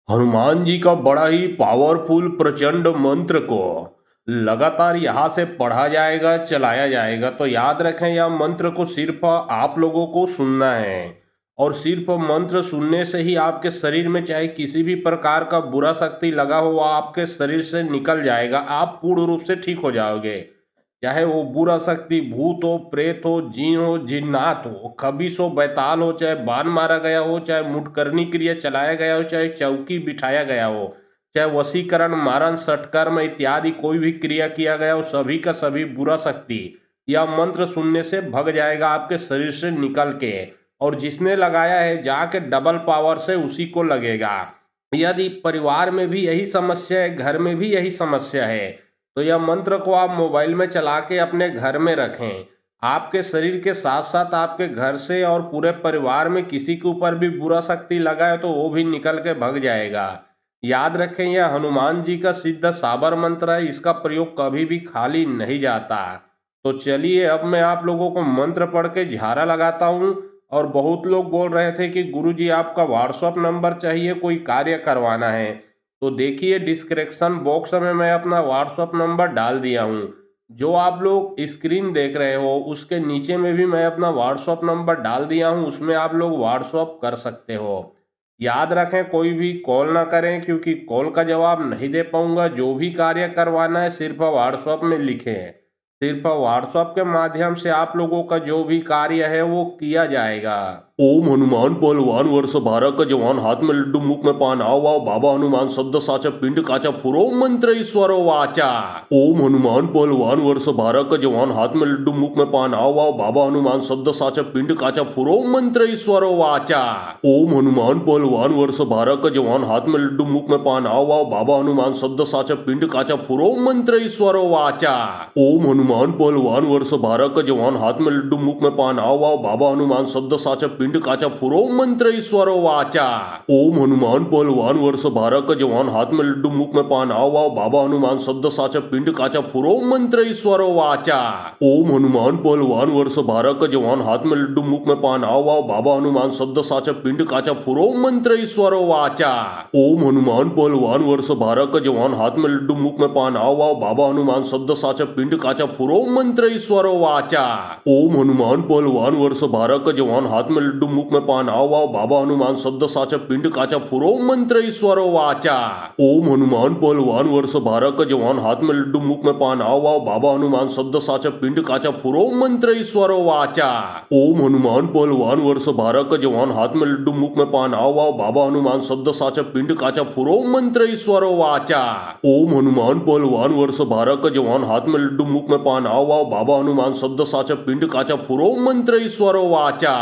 हनुमान जी का बड़ा ही पावरफुल प्रचंड मंत्र को लगातार यहाँ से पढ़ा जाएगा, चलाया जाएगा। तो याद रखें, यह मंत्र को सिर्फ आप लोगों को सुनना है। और सिर्फ मंत्र सुनने से ही आपके शरीर में चाहे किसी भी प्रकार का बुरा शक्ति लगा हो, वह आपके शरीर से निकल जाएगा। आप पूर्ण रूप से ठीक हो जाओगे। चाहे वो बुरा शक्ति भूत हो, प्रेत हो, जीन हो, जिन्नात हो, खबीस हो, बैताल हो, चाहे बाण मारा गया हो, चाहे मुठकरनी क्रिया चलाया गया हो, चाहे चौकी बिठाया गया हो, चाहे वशीकरण, मारण, सटकर्म इत्यादि कोई भी क्रिया किया गया हो, सभी का सभी बुरा शक्ति यह मंत्र सुनने से भग जाएगा आपके शरीर से निकल के। और जिसने लगाया है जाके डबल पावर से उसी को लगेगा। यदि परिवार में भी यही समस्या है, घर में भी यही समस्या है, तो यह मंत्र को आप मोबाइल में चला के अपने घर में रखें। आपके शरीर के साथ साथ आपके घर से और पूरे परिवार में किसी के ऊपर भी बुरा शक्ति लगा है तो वो भी निकल के भग जाएगा। याद रखें, यह हनुमान जी का सिद्ध साबर मंत्र है, इसका प्रयोग कभी भी खाली नहीं जाता। तो चलिए, अब मैं आप लोगों को मंत्र पढ़ के झाड़ा लगाता हूँ। और बहुत लोग बोल रहे थे कि गुरुजी आपका व्हाट्सएप नंबर चाहिए, कोई कार्य करवाना है। तो देखिए, डिस्क्रिप्शन बॉक्स में मैं अपना व्हाट्सएप नंबर डाल दिया हूँ। जो आप लोग स्क्रीन देख रहे हो उसके नीचे में भी मैं अपना व्हाट्सएप नंबर डाल दिया हूँ, उसमें आप लोग व्हाट्सएप कर सकते हो। याद रखें, कोई भी कॉल ना करें, क्योंकि कॉल का जवाब नहीं दे पाऊंगा। जो भी कार्य करवाना है सिर्फ व्हाट्सएप में लिखें। सिर्फ व्हाट्सएप के माध्यम से आप लोगों का जो भी कार्य है वो किया जाएगा। ओम हनुमान पहलवान वर्ष 12 का जवान, हाथ में लड्डू मुख में पान, आओ आओ बाबा हनुमान शब्द साचा पिंड काचा फुरो मंत्र ईश्वरो वाचा। ओम हनुमान पहलवान वर्ष 12 का जवान, हाथ में लड्डू मुख में पान, आओ आओ बाबा हनुमान शब्द साचा पिंड काचा फुरो मंत्र ईश्वरो वाचा। ओम हनुमान पहलवान वर्ष 12 का जवान, हाथ में लड्डू मुख में पान, आओ आओ बाबा हनुमान शब्द साचा पिंड काचा फुरो मंत्र ईश्वरो वाचा। ओम हनुमान पहलवान वर्ष 12 का जवान, हाथ में लड्डू मुख में पान, आओ आओ बाबा हनुमान शब्द साचा पिंड काचा फुरो मंत्र ईश्वरो वाचा। ओम हनुमान पहलवान वर्ष 12 का जवान, हाथ में लड्डू मुख में पान, आओ आओ बाबा हनुमान शब्द साचा पिंड काचा फुरो मंत्र ईश्वरो वाचा। ओम हनुमान पहलवान वर्ष 12 का जवान, हाथ में लड्डू मुख में पान, आओ आओ बाबा हनुमान शब्द साचा पिंड काचा फुरो मंत्र ईश्वरो वाचा। ओम हनुमान पहलवान वर्ष 12 का जवान, हाथ में लड्डू मुख में पान, आओ आओ बाबा हनुमान शब्द साचा पिंड काचा फुरो मंत्र ईश्वरो वाचा। ओम हनुमान पहलवान वर्ष 12 का जवान, हाथ में लड्डू मुख में पान, आओ आओ बाबा हनुमान शब्द साचा पिंड काचा फुरो मंत्र ईश्वरो वाचा। ओम हनुमान पहलवान वर्ष 12 का जवान, हाथ में लड्डू मुख में पान, आओ आओ बाबा हनुमान शब्द साचा पिंड काचा फुरो मंत्र ईश्वरो वाचा। ओम हनुमान पहलवान वर्ष 12 का जवान, हाथ में लड्डू मुख में पान, आओ आओ बाबा हनुमान शब्द साचा पिंड काचा फुरो मंत्र ईश्वरो वाचा। ओम हनुमान पहलवान वर्ष 12 का जवान, हाथ में लड्डू मुख में पान, आओ आओ बाबा हनुमान शब्द साचा पिंड काचा फुरो मंत्र ईश्वरो वाचा। ओम हनुमान पहलवान वर्ष 12 का जवान, हाथ में लड्डू मुख में पान, आओ आओ बाबा हनुमान शब्द साचा पिंड काचा फुरो मंत्र ईश्वरो वाचा।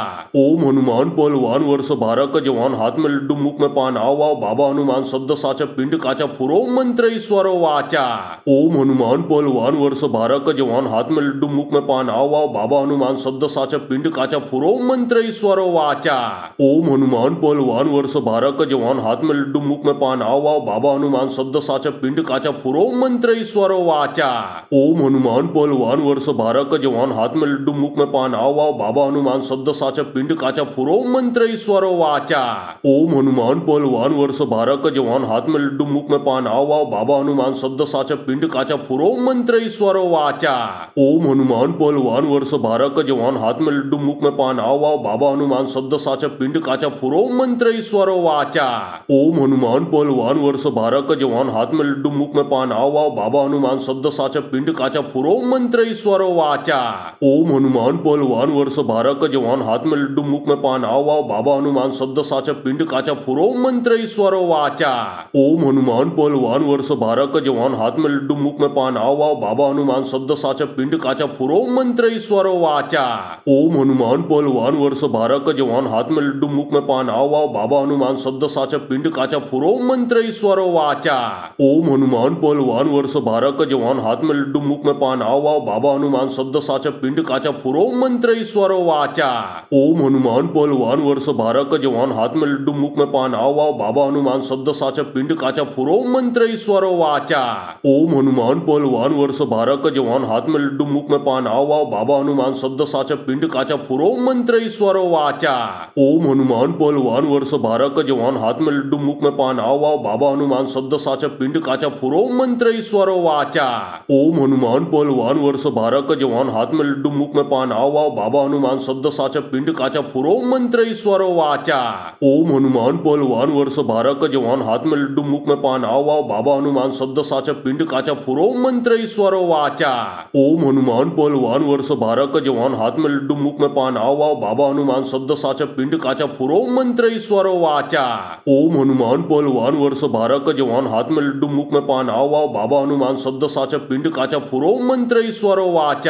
ओम हनुमान पहलवान वर्ष 12 का जवान, हाथ में लड्डू मुख में पान, आओ आओ बाबा हनुमान शब्द साचा पिंड काचा फुरो मंत्र ईश्वरो वाचा। ओम हनुमान पहलवान वर्ष 12 का जवान, हाथ में लड्डू मुख में पान, आओ आओ बाबा हनुमान शब्द साचा पिंड काचा फुरो मंत्र ईश्वरो वाचा। ओम हनुमान पहलवान वर्ष 12 का जवान, हाथ में लड्डू मुख में पान, आओ आओ बाबा हनुमान शब्द साचा पिंड काचा फुरो मंत्र ईश्वरो वाचा। ओम हनुमान पहलवान वर्ष 12 का जवान, हाथ में लड्डू मुख में पान, आओ आओ बाबा हनुमान शब्द साचा पिंड काचा फुरो मंत्र ईश्वरो वाचा। ओम हनुमान पहलवान वर्ष 12 का जवान, हाथ में लड्डू मुख में पान, आओ आओ बाबा हनुमान शब्द साचा पिंड काचा फुरो मंत्र ईश्वरो वाचा। ओम हनुमान पहलवान वर्ष 12 का जवान, हाथ में लड्डू मुख में पान, आओ आओ बाबा हनुमान शब्द साचा पिंड काचा फुरो मंत्र ईश्वरो वाचा। ओम हनुमान पहलवान वर्ष 12 का जवान, हाथ में लड्डू मुख में पान, आओ आओ बाबा हनुमान शब्द साचा पिंड काचा फुरो मंत्र ईश्वरो वाचा। ओम हनुमान पहलवान वर्ष 12 का जवान, हाथ में लड्डू मुख में पान, आओ आओ बाबा हनुमान शब्द साचा पिंड काचा फुरो मंत्र ईश्वरो वाचा। ओम हनुमान पहलवान वर्ष 12 का जवान, हाथ में लड्डू मुख में पान, आओ आओ बाबा हनुमान शब्द साचा पिंड काचा फुरो मंत्र ईश्वरो वाचा। ओम हनुमान पहलवान वर्ष 12 का जवान, हाथ में लड्डू मुख में पान, आओ आओ बाबा हनुमान शब्द साचा पिंड काचा फुरो मंत्र ईश्वरो वाचा। ओम हनुमान हनुमान पहलवान वर्ष 12 का जवान हाथ में लड्डू मुख में पान आओ आओ बाबा हनुमान शब्द साचा पिंड काचा फुरो मंत्र ईश्वरो वाचा। ओम हनुमान पहलवान वर्ष 12 का जवान हाथ में लड्डू मुख में पान आओ आओ बाबा हनुमान शब्द साचा पिंड काचा फुरो मंत्र ईश्वरो वाचा। ओम हनुमान पहलवान वर्ष 12 का जवान हाथ में लड्डू मुख में पान आओ आओ बाबा हनुमान शब्द साचा पिंड काचा फुरो मंत्र ईश्वरो वाचा। ओम हनुमान पहलवान वर्ष 12 का जवान हाथ में लड्डू मुख में पान आओ आओ बाबा हनुमान शब्द साचा पिंड काचा फुरो मंत्र ईश्वरो वाचा। ओम हनुमान पहलवान वर्ष 12 का जवान हाथ में लड्डू मुख में पान आओ आओ बाबा हनुमान शब्द साचा पिंड काचा फुरो मंत्र ईश्वरो वाचा। ओम हनुमान पहलवान वर्ष 12 का जवान हाथ में लड्डू मुख में पान आओ आओ बाबा हनुमान शब्द साचा पिंड काचा फुरो मंत्र ईश्वरो वाचा। ओम हनुमान पहलवान वर्ष 12 का जवान हाथ में लड्डू मुख में पान आओ आओ बाबा हनुमान शब्द साचा पिंड काचा फुरो मंत्र ईश्वरो वाचा।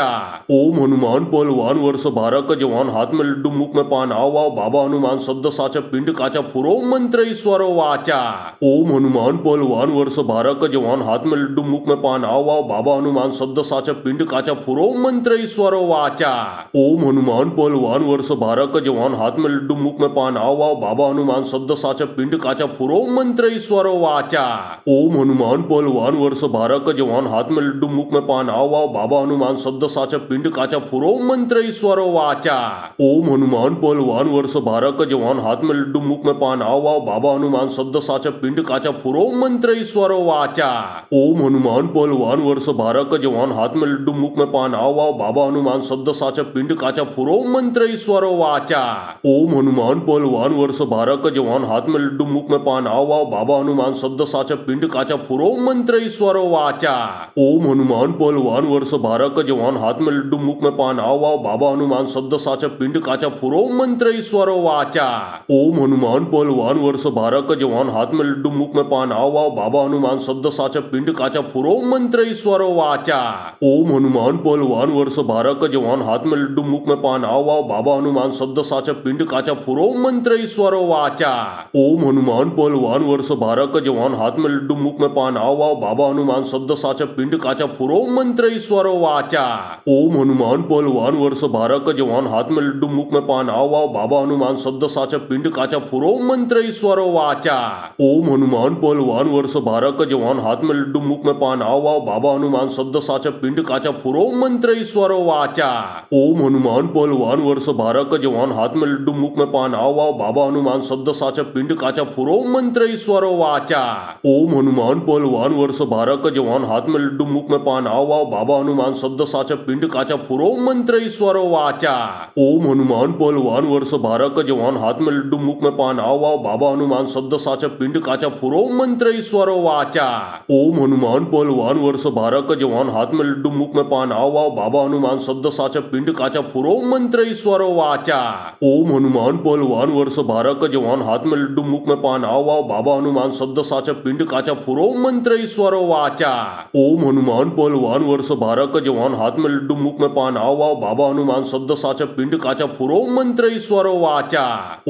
ओम हनुमान पहलवान वर्ष 12 का जवान हाथ में लड्डू मुख में पान आओ आओ बाबा हनुमान शब्द साचा पिंड काचा फुरो मंत्र ईश्वरो वाचा। ओम हनुमान पहलवान वर्ष 12 का जवान हाथ में लड्डू मुख में पान आओ आओ बाबा हनुमान शब्द साचा पिंड काचा फुरो मंत्र ईश्वरो वाचा। ओम हनुमान पहलवान वर्ष 12 का जवान हाथ में लड्डू मुख में पान आओ आओ बाबा हनुमान शब्द साचा पिंड काचा फुरो मंत्र ईश्वरो वाचा। ओम हनुमान पहलवान वर्ष 12 का जवान हाथ में लड्डू मुख में पान आओ आओ बाबा हनुमान शब्द साचा पिंड काचा फुरो मंत्र ईश्वरो वाचा। ओम हनुमान पहलवान वर्ष 12 का जवान हाथ में लड्डू मुख में पान आओ आओ बाबा हनुमान शब्द साचा पिंड काचा फुरो मंत्र ईश्वरो वाचा। ओम हनुमान पहलवान वर्ष 12 का जवान हाथ में लड्डू मुख में पान आओ आओ बाबा हनुमान शब्द साचा पिंड काचा फुरो मंत्र ईश्वरो वाचा। ओम हनुमान पहलवान वर्ष 12 का जवान हाथ में लड्डू मुख में पान आओ आओ बाबा हनुमान शब्द साचा पिंड काचा फुरो मंत्र ईश्वरो वाचा। ओम हनुमान पहलवान वर्ष 12 का जवान हाथ में लड्डू मुख में पान आओ आओ बाबा हनुमान शब्द साचा पिंड काचा फुरो मंत्र ईश्वरो वाचा। ओम हनुमान पहलवान वर्ष 12 का जवान हाथ में लड्डू मुख में पान आओ आओ बाबा हनुमान शब्द साचा पिंड काचा फुरो मंत्र ईश्वरो वाचा। ओम हनुमान पहलवान वर्ष 12 का जवान हाथ में लड्डू मुख में पान आओ आओ बाबा हनुमान शब्द साचा पिंड काचा फुरो मंत्र ईश्वरो वाचा। ओम हनुमान पहलवान वर्ष 12 का जवान हाथ में लड्डू मुख में पान आओ आओ बाबा हनुमान शब्द साचा पिंड काचा फुरो मंत्र ईश्वरो वाचा। ओम हनुमान पहलवान वर्ष 12 का जवान हाथ में लड्डू मुख में पान आओ आओ बाबा हनुमान शब्द साचा पिंड काचा फुरो मंत्र ईश्वरो वाचा। ओम हनुमान पहलवान वर्ष 12 का जवान हाथ में लड्डू मुख में पान आओ आओ बाबा हनुमान शब्द साचा पिंड काचा फुरो मंत्र ईश्वरो वाचा। ओम हनुमान पहलवान वर्ष 12 का जवान हाथ में लड्डू मुख में पान आओ आओ बाबा हनुमान शब्द साचा पिंड काचा फुरो मंत्र ईश्वरो वाचा। ओम हनुमान पहलवान वर्ष 12 का जवान हाथ में लड्डू मुख में पान आओ आओ बाबा हनुमान शब्द साचा पिंड काचा फुरो मंत्र ईश्वरो वाचा। ओम हनुमान पहलवान वर्ष 12 का जवान हाथ में लड्डू मुख में पान आओ आओ बाबा हनुमान शब्द साचा पिंड काचा फुरो मंत्र ईश्वरो वाचा। ओम हनुमान पहलवान वर्ष 12 का जवान हाथ में लड्डू मुख में पान आओ आओ बाबा हनुमान शब्द साचा पिंड काचा फुरो मंत्र ईश्वरो वाचा। ओम हनुमान पहलवान वर्ष 12 का जवान हाथ में लड्डू मुख में पान आओ आओ बाबा हनुमान शब्द साचा पिंड काचा फुरो मंत्र ईश्वरो वाचा। ओम हनुमान पहलवान वर्ष 12 का जवान हाथ में लड्डू मुख में पान आओ आओ बाबा हनुमान शब्द साचा पिंड काचा फुरो मंत्र ईश्वरो वाचा।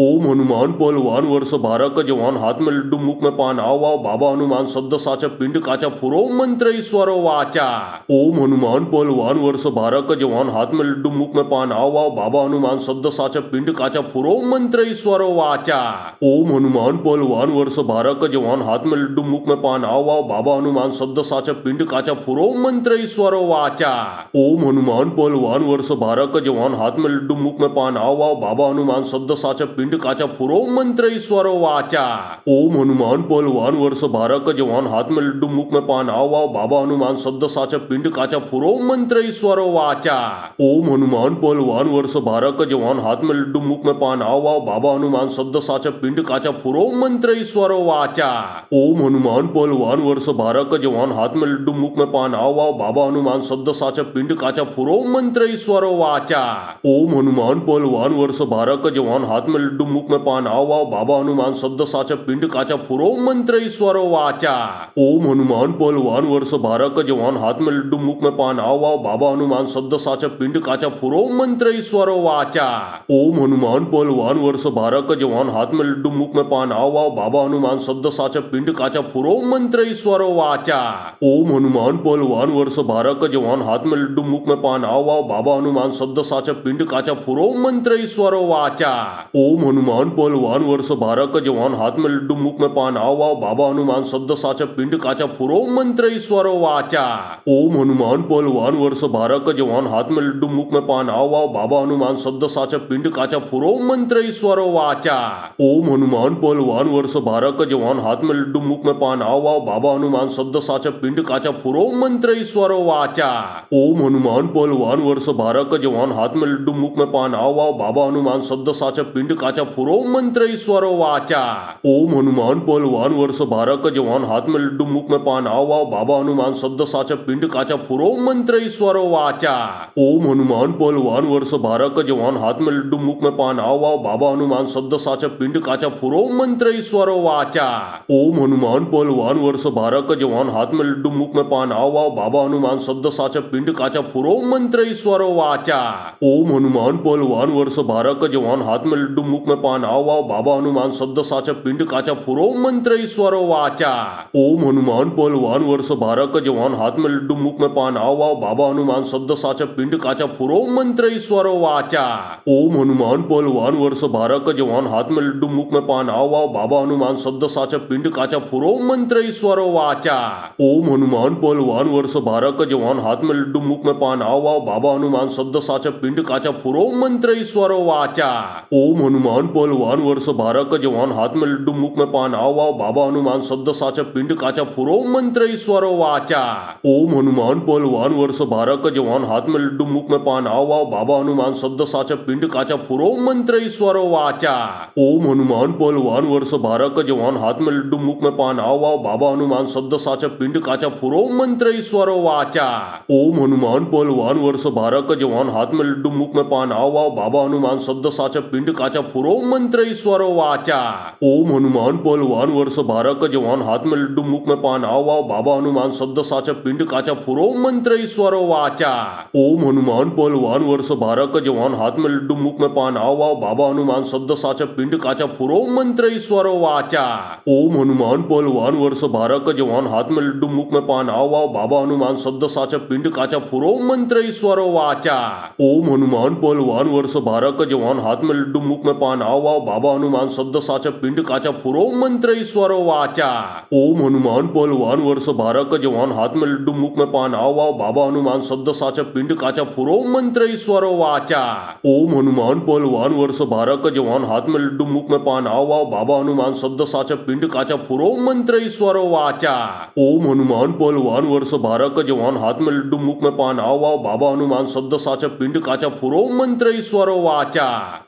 ओम हनुमान पहलवान वर्ष 12 का जवान हाथ में लड्डू मुख में पान आओ आओ बाबा हनुमान शब्द साचा पिंड काचा फुरो मंत्र ईश्वरो वाचा। ओम हनुमान पहलवान वर्ष 12 का जवान हाथ में लड्डू मुख में पान आओ आओ बाबा हनुमान शब्द साचा पिंड काचा फुरो मंत्र ईश्वरो वाचा। ओम हनुमान पहलवान वर्ष 12 का जवान हाथ में लड्डू मुख में पान आओ आओ बाबा हनुमान शब्द साचा पिंड काचा फुरो मंत्र ईश्वरो वाचा। ओम हनुमान पहलवान वर्ष 12 का जवान हाथ में लड्डू मुख में पान आओ आओ बाबा हनुमान शब्द साचा पिंड काचा फुरो मंत्र ईश्वरो वाचा। ओम हनुमान पहलवान वर्ष 12 का जवान हाथ में लड्डू मुख में पान आओ आओ बाबा हनुमान शब्द साचा पिंड काचा फुरो मंत्र ईश्वरो वाचा। ओम हनुमान पहलवान वर्ष 12 का जवान हाथ में लड्डू मुख में पान आओ आओ बाबा हनुमान शब्द साचा पिंड काचा फुरो मंत्र ईश्वरो वाचा। ओम हनुमान पहलवान वर्ष 12 का जवान हाथ में लड्डू मुख में पान आओ आओ बाबा हनुमान शब्द साचा पिंड काचा फुरो मंत्र ईश्वरो वाचा। ओम हनुमान पहलवान वर्ष 12 का जवान हाथ में लड्डू मुख में पान आओ आओ बाबा हनुमान शब्द साचा पिंड काचा फुरो मंत्र ईश्वरो वाचा। ओम हनुमान पहलवान वर्ष 12 का जवान हाथ में लड्डू मुख में पान आओ आओ बाबा हनुमान शब्द साचा पिंड काचा फुरो मंत्र ईश्वरो वाचा। ओम हनुमान पहलवान वर्ष 12 का जवान हाथ में लड्डू मुख में पान आओ आओ बाबा हनुमान शब्द साचा पिंड काचा फुरो मंत्र ईश्वरो वाचा। ओम हनुमान पहलवान वर्ष 12 का जवान हाथ में लड्डू मुख में पान आओ आओ बाबा हनुमान शब्द साचा पिंड काचा फुरो मंत्र मंत्रेश्वरो वाचा। ओम हनुमान पहलवान वर्ष 12 का जवान हाथ में लड्डू मुख में पान आओ आओ बाबा हनुमान शब्द साचा पिंड काचा फुरो मंत्रेश्वरो वाचा। ओम हनुमान पहलवान वर्ष 12 का जवान हाथ में लड्डू मुख में पान आओ आओ बाबा हनुमान शब्द साचा पिंड काचा फुरो मंत्रेश्वरो वाचा। ओम हनुमान पहलवान वर्ष 12 का जवान हाथ में लड्डू मुख में पान आओ आओ बाबा हनुमान शब्द साचा पिंड काचा फुरो मंत्रेश्वरो वाचा। ओम हनुमान पहलवान वर्ष 12 का जवान हाथ में लड्डू मुख में पान आओ आओ बाबा हनुमान शब्द साचा पिंड काचा फुरो मंत्रेश्वरो वाचा। ओम हनुमान पहलवान वर्ष 12 का जवान हाथ में लड्डू मुख में पान आओ आओ बाबा हनुमान शब्द साचा पिंड काचा फुरो मंत्रेश्वरो वाचा। ओम हनुमान पहलवान वर्ष 12 का जवान हाथ में लड्डू मुख में पान आओ आओ बाबा हनुमान शब्द साचा पिंड काचा फुरो मंत्रेश्वरो वाचा। ओम हनुमान पहलवान वर्ष 12 का जवान हाथ में लड्डू मुख में पान आओ आओ बाबा हनुमान शब्द साचा पिंड काचा फुरो मंत्रेश्वरो वाचा। ओम हनुमान पहलवान वर्ष 12 का जवान हाथ में लड्डू मुख में पान आओ आओ बाबा हनुमान शब्द साचा पिंड काचा फुरो मंत्रेश्वरो वाचा। ओम हनुमान पहलवान वर्ष 12 का जवान हाथ में लड्डू मुख में पान आओ आओ बाबा हनुमान शब्द साचा पिंड काचा फुरो मंत्रेश्वरो वाचा। ओम हनुमान पहलवान वर्ष 12 का जवान हाथ में लड्डू मुख में पान आओ आओ बाबा हनुमान शब्द साचा पिंड काचा फुरो मंत्रेश्वरो वाचा। ओम हनुमान पहलवान वर्ष 12 का जवान हाथ में लड्डू मुख में पान आओ आओ बाबा हनुमान शब्द साचा पिंड काचा फुरो मंत्रेश्वरो वाचा। ओम हनुमान पहलवान वर्ष 12 का जवान हाथ में लड्डू मुख में पान आओ आओ बाबा हनुमान शब्द साचा पिंड काचा फुरो मंत्रेश्वरो वाचा। ओम हनुमान पहलवान वर्ष 12 का जवान हाथ में लड्डू मुख में पान आओ आओ बाबा हनुमान शब्द साचा पिंड काचा फुरो मंत्रेश्वरो वाचा। ओम हनुमान पहलवान वर्ष 12 का जवान हाथ में लड्डू मुख में पान आओ आओ बाबा हनुमान शब्द साचा पिंड काचा फुरो मंत्रेश्वरो वाचा। ओम हनुमान पहलवान वर्ष 12 का जवान हाथ में लड्डू मुख में पान आओ आओ बाबा हनुमान शब्द साचा पिंड काचा फुरो मंत्रेश्वरो वाचा। ओम हनुमान पहलवान वर्ष 12 का जवान हाथ में लड्डू मुख में पान आओ आओ बाबा हनुमान शब्द साचा पिंड काचा फुरो मंत्रेश्वरो वाचा। ओम हनुमान पहलवान वर्ष 12 का जवान हाथ में लड्डू मुख में पान आओ आओ बाबा हनुमान शब्द साचा पिंड काचा फुरो मंत्रेश्वरो वाचा। ओम हनुमान पहलवान वर्ष 12 का जवान हाथ में लड्डू मुख में पान आओ आओ बाबा हनुमान शब्द साचा पिंड काचा फुरो मंत्रेश्वरो वाचा। ओम हनुमान पहलवान वर्ष 12 का जवान हाथ में लड्डू मुख में पान आओ आओ बाबा हनुमान शब्द साचा पिंड काचा फुरो मंत्रेश्वरो वाचा। ओम हनुमान पहलवान वर्ष 12 का जवान हाथ में लड्डू मुख में पान आओ आओ बाबा हनुमान शब्द साचा पिंड काचा फुरो मंत्रेश्वरो वाचा। ओम हनुमान पहलवान वर्ष 12 का जवान हाथ में लड्डू मुख में पान आओ आओ बाबा हनुमान शब्द साचा पिंड काचा फुरो मंत्रेश्वरो वाचा। ओम हनुमान पहलवान वर्ष 12 का जवान हाथ में लड्डू मुख में पान आओ आओ बाबा हनुमान शब्द साचा पिंड काचा फुरो मंत्रेश्वरो वाचा। ओम हनुमान पहलवान वर्ष 12 का जवान हाथ में लड्डू मुख में पान आओ आओ बाबा हनुमान शब्द साचा पिंड काचा फुरो मंत्रेश्वरो वाचा।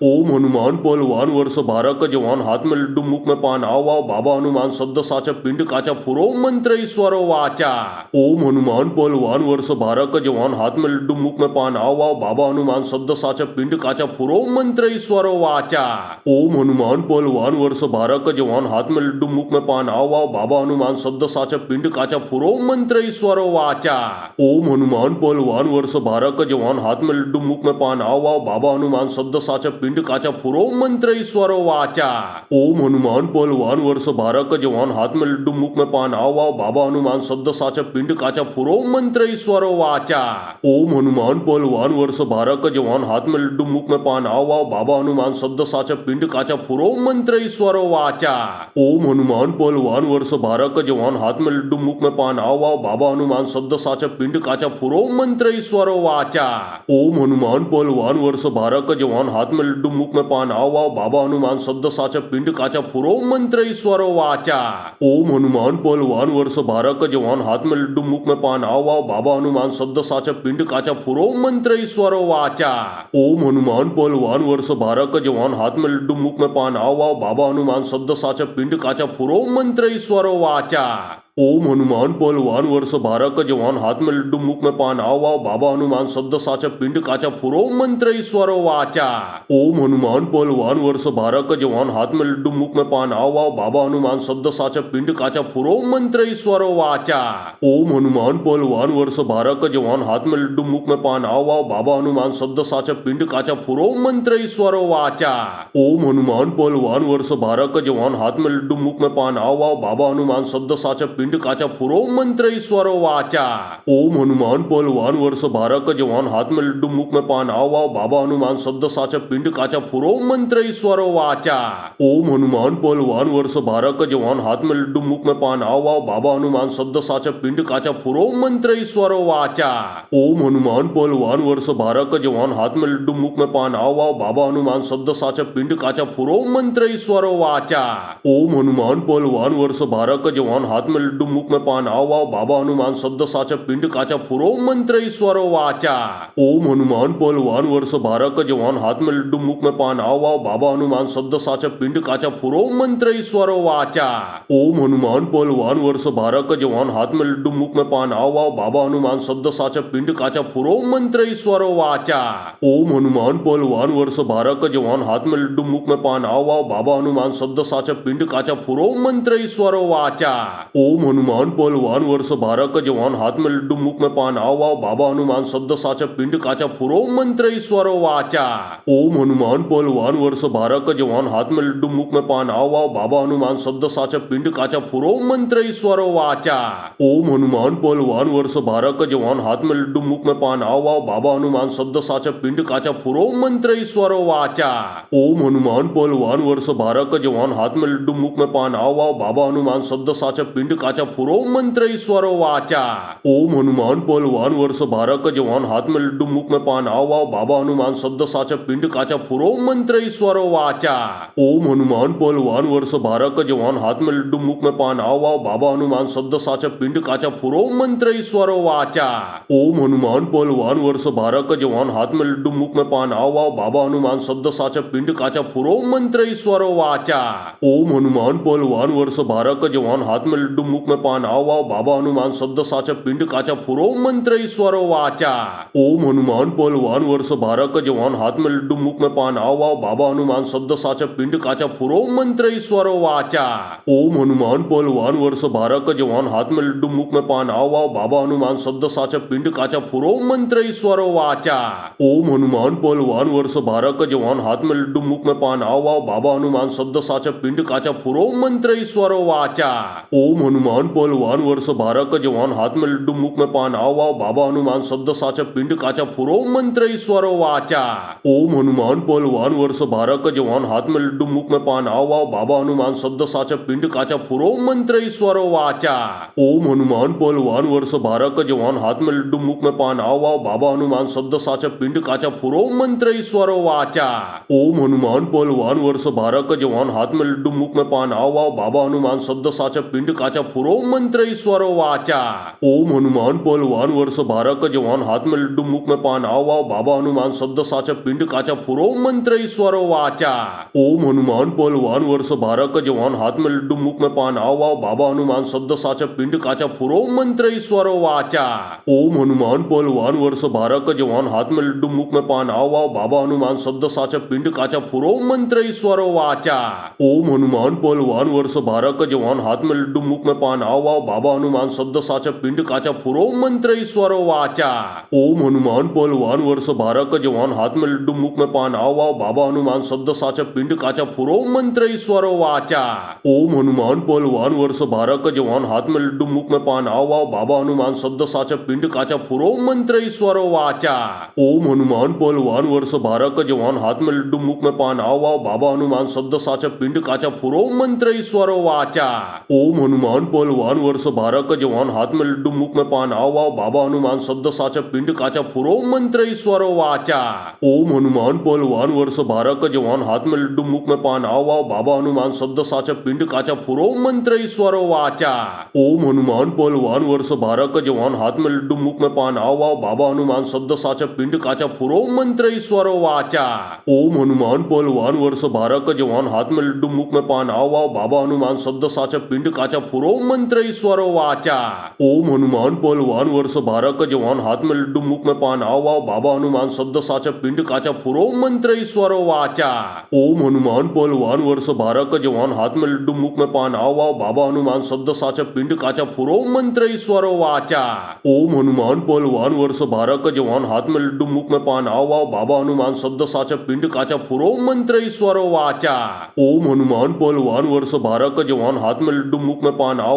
ओम हनुमान पहलवान वर्ष 12 का जवान हाथ में लड्डू मुख में पान आओ आओ बाबा हनुमान शब्द साचा पिंड काचा फुरो मंत्रेश्वरो वाचा। ओम हनुमान पहलवान वर्ष 12 का जवान हाथ में लड्डू मुख में पान आओ आओ बाबा हनुमान शब्द साचा पिंड काचा फुरो मंत्रेश्वरो वाचा। ओम हनुमान पहलवान वर्ष 12 का जवान हाथ में लड्डू मुख में पान आओ आओ बाबा हनुमान शब्द साचा पिंड काचा फुरो मंत्रेश्वरो वाचा। ओम हनुमान पहलवान वर्ष 12 का जवान हाथ में लड्डू मुख में पान आओ आओ बाबा हनुमान शब्द साचा पिंड काचा फुरो मंत्रेश्वरो वाचा। ओम हनुमान पहलवान वर्ष 12 का जवान हाथ में लड्डू मुख में पान आओ आओ बाबा हनुमान शब्द साचा पिंड काचा फुरो मंत्रेश्वरो वाचा। ओम हनुमान पहलवान वर्ष 12 का जवान हाथ में लड्डू मुख में पान आओ आओ बाबा हनुमान शब्द साचा पिंड काचा फुरो मंत्रेश्वरो वाचा। ओम हनुमान पहलवान वर्ष 12 का जवान हाथ में लड्डू मुख में पान आओ आओ बाबा हनुमान शब्द साचा पिंड काचा फुरो मंत्रेश्वरो वाचा। ओम हनुमान पहलवान वर्ष 12 का जवान हाथ में लड्डू मुख में पान आओ आओ बाबा हनुमान शब्द साचा पिंड काचा फुरो मंत्रेश्वरो वाचा। ओम हनुमान पहलवान वर्ष 12 का जवान हाथ में लड्डू मुख में पान आओ आओ बाबा हनुमान शब्द साचा पिंड काचा फुरो मंत्रेश्वरो वाचा। ओम हनुमान पहलवान वर्ष 12 का जवान हाथ में लड्डू मुख में पान आओ आओ बाबा हनुमान शब्द साचा पिंड काचा फुरो मंत्रेश्वरो वाचा। ओम हनुमान पहलवान वर्ष 12 का जवान हाथ में लड्डू मुख में पान आओ आओ बाबा हनुमान शब्द साचा पिंड काचा फुरो मंत्रेश्वरो वाचा। ओम हनुमान पहलवान वर्ष 12 का जवान हाथ में लड्डू मुख में पान आओ आओ बाबा हनुमान शब्द साचा पिंड काचा फुरो मंत्रेश्वरो वाचा। ओम हनुमान पहलवान वर्ष 12 का जवान हाथ में लड्डू मुख में पान आओ आओ बाबा हनुमान शब्द साचा पिंडकाच्या पुरो मंत्र ईश्वरो वाचा। ओम हनुमान पहलवान वर्ष 12 का जवान हाथ में लड्डू मुख में पान आओ आओ बाबा हनुमान शब्द साचा पिंडकाचा पुरो मंत्र ईश्वरो वाचा। ओम हनुमान पहलवान वर्ष 12 का जवान हाथ में लड्डू मुख में पान आओ आओ बाबा हनुमान शब्द साचा पिंडकाचा पुरो मंत्र ईश्वरो वाचा। ओम हनुमान पहलवान वर्ष 12 का जवान हाथ में लड्डू मुख में पान आओ आओ बाबा हनुमान शब्द साचा पिंडकाचा पुरो मंत्र ईश्वरो वाचा। ओम हनुमान पहलवान वर्ष 12 का जवान हाथ में लड्डू मुख में पान आओ आओ बाबा हनुमान शब्द साचा पिंडकाचा पुरो मंत्र ईश्वरो वाचा। ओम हनुमान पहलवान वर्ष 12 का जवान हाथ में लड्डू मुख में पान आओ आओ बाबा हनुमान शब्द साचा पिंडकाचा पुरो मंत्र ईश्वरो वाचा। ओम हनुमान पहलवान वर्ष 12 का जवान हाथ में लड्डू मुख में पान आओ आओ बाबा हनुमान शब्द साचा पिंडकाचा पुरो मंत्र ईश्वरो वाचा। ओम हनुमान पहलवान वर्ष 12 का जवान हाथ में लड्डू मुख में पान आओ आओ बाबा हनुमान शब्द साचा पिंडकाचा पुरो मंत्र ईश्वरो वाचा। ओम हनुमान पहलवान वर्ष 12 का जवान हाथ में लड्डू मुख में पान आओ आओ बाबा हनुमान शब्द साचा पिंडकाचा पुरो मंत्र ईश्वरो वाचा। ओम हनुमान पहलवान वर्ष 12 का जवान हाथ में लड्डू मुख में पान आओ आओ बाबा हनुमान शब्द साचा पिंडकाचा पुरो मंत्र ईश्वरो वाचा। ओम हनुमान पहलवान वर्ष 12 का जवान हाथ में लड्डू मुख में पान आओ आओ बाबा हनुमान शब्द साचा पिंडकाचा पुरो मंत्र ईश्वरो वाचा। ओम हनुमान पहलवान वर्ष 12 का जवान हाथ में लड्डू मुख में पान आओ आओ बाबा हनुमान शब्द साचा पिंडकाचा पुरो मंत्र ईश्वरो वाचा। ओम हनुमान पहलवान वर्ष 12 का जवान हाथ में लड्डू मुख में पान आओ आओ बाबा हनुमान शब्द साचा पिंडकाचा पुरो मंत्र ईश्वरो वाचा। ओम हनुमान पहलवान वर्ष 12 का जवान हाथ में लड्डू मुख में पान आओ आओ बाबा हनुमान शब्द साचा पिंडकाचा पुरो मंत्र ईश्वरो वाचा। ओम हनुमान पहलवान वर्ष 12 का जवान हाथ में लड्डू मुख में पान आओ आओ बाबा हनुमान शब्द साचा पिंडकाचा पुरो मंत्र ईश्वरो वाचा। ओम हनुमान पहलवान वर्ष 12 का जवान हाथ में लड्डू मुख में पान आओ आओ बाबा हनुमान शब्द साचा पिंडकाचा पुरो मंत्र ईश्वरो वाचा। ओम हनुमान पहलवान वर्ष 12 का जवान हाथ में लड्डू मुख में पान आओ आओ बाबा हनुमान शब्द साचा पिंडकाचा पुरो मंत्र ईश्वरो वाचा। ओम हनुमान पहलवान वर्ष 12 का जवान हाथ में लड्डू मुख में पान आओ आओ बाबा हनुमान शब्द साचा पिंडकाचा पुरो मंत्र ईश्वरो वाचा। ओम हनुमान पहलवान वर्ष 12 का जवान हाथ में लड्डू मुख में पान आओ आओ बाबा हनुमान शब्द साचा पिंडकाचा पुरो मंत्र ईश्वरो वाचा। ओम हनुमान पहलवान वर्ष 12 का जवान हाथ में लड्डू मुख में पान आओ आओ बाबा हनुमान शब्द साचा पिंडकाचा पुरो मंत्र ईश्वरो वाचा। ओम हनुमान पहलवान वर्ष 12 का जवान हाथ में लड्डू मुख में पान आओ आओ बाबा हनुमान शब्द साचा पिंडकाचा पुरो मंत्र ईश्वरो वाचा। ओम हनुमान पहलवान वर्ष 12 का जवान हाथ में लड्डू मुख में पान आओ आओ बाबा हनुमान शब्द साचा पिंडकाचा पुरो मंत्र ईश्वरो वाचा। ओम हनुमान पहलवान वर्ष 12 का जवान हाथ में लड्डू मुख में पान आओ आओ बाबा हनुमान शब्द साचा पिंडकाचा पुरो मंत्र ईश्वरो वाचा। ओम हनुमान पहलवान वर्ष 12 का जवान हाथ में लड्डू मुख में पान आओ आओ बाबा हनुमान शब्द साचा पिंडकाचा पुरो मंत्र ईश्वरो वाचा। ओम हनुमान पहलवान वर्ष 12 का जवान हाथ में लड्डू मुख में पान आओ आओ बाबा हनुमान शब्द साचा पिंडकाचा पुरो मंत्र ईश्वरो वाचा। ओम हनुमान पहलवान वर्ष 12 का जवान हाथ में लड्डू मुख में पान आओ आओ बाबा हनुमान शब्द साचा पिंडकाचा पुरो मंत्र ईश्वरो वाचा। ओम हनुमान पहलवान वर्ष 12 का जवान हाथ में लड्डू मुख में पान आओ आओ बाबा हनुमान शब्द साचा पिंडकाचा पुरो मंत्र ईश्वरो वाचा। ओम हनुमान पहलवान वर्ष 12 का जवान हाथ में लड्डू मुख में पान आओ आओ बाबा हनुमान शब्द साचा पिंडकाचा पुरो मंत्र ईश्वरो वाचा। ओम हनुमान पहलवान वर्ष 12 का जवान हाथ में लड्डू मुख में पान आओ आओ बाबा हनुमान शब्द साचा पिंडकाचा पुरो मंत्र ईश्वरो वाचा। ओम हनुमान पहलवान वर्ष 12 का जवान हाथ में लड्डू मुख में पान आओ आओ बाबा हनुमान शब्द साचा पिंडकाचा पुरो मंत्र ईश्वरो वाचा। ओम हनुमान पहलवान वर्ष 12 का जवान हाथ में लड्डू मुख में पान आओ आओ बाबा हनुमान शब्द साचा पिंडकाचा पुरो मंत्र ईश्वरो वाचा। ओम हनुमान पहलवान वर्ष 12 का जवान हाथ में लड्डू मुख में पान आओ आओ बाबा हनुमान शब्द साचा पिंडकाचा पुरो मंत्र ईश्वरो वाचा। ओम हनुमान पहलवान वर्ष 12 का जवान हाथ में लड्डू मुख में पान आओ आओ बाबा हनुमान शब्द साचा पिंडकाचा पुरो मंत्र ईश्वरो वाचा। ओम हनुमान पहलवान वर्ष 12 का जवान हाथ में लड्डू मुख में पान आओ आओ बाबा हनुमान शब्द साचा पिंडकाचा पुरो मंत्र ईश्वरो वाचा। ओम हनुमान पहलवान वर्ष 12 का जवान हाथ में लड्डू मुख में पान आओ आओ बाबा हनुमान शब्द साचा पिंडकाचा पुरो मंत्र ईश्वरो वाचा। ओम हनुमान पहलवान वर्ष 12 का जवान हाथ में लड्डू मुख में पान आओ आओ बाबा हनुमान शब्द साचा पिंडकाचा पुरो मंत्र ईश्वरो वाचा। ओम हनुमान पहलवान वर्ष 12 का जवान हाथ में लड्डू मुख में पान आओ आओ बाबा हनुमान शब्द साचा पिंडकाचा पुरो मंत्र ईश्वरो वाचा। ओम हनुमान पहलवान वर्ष 12 का जवान हाथ में लड्डू मुख में पान आओ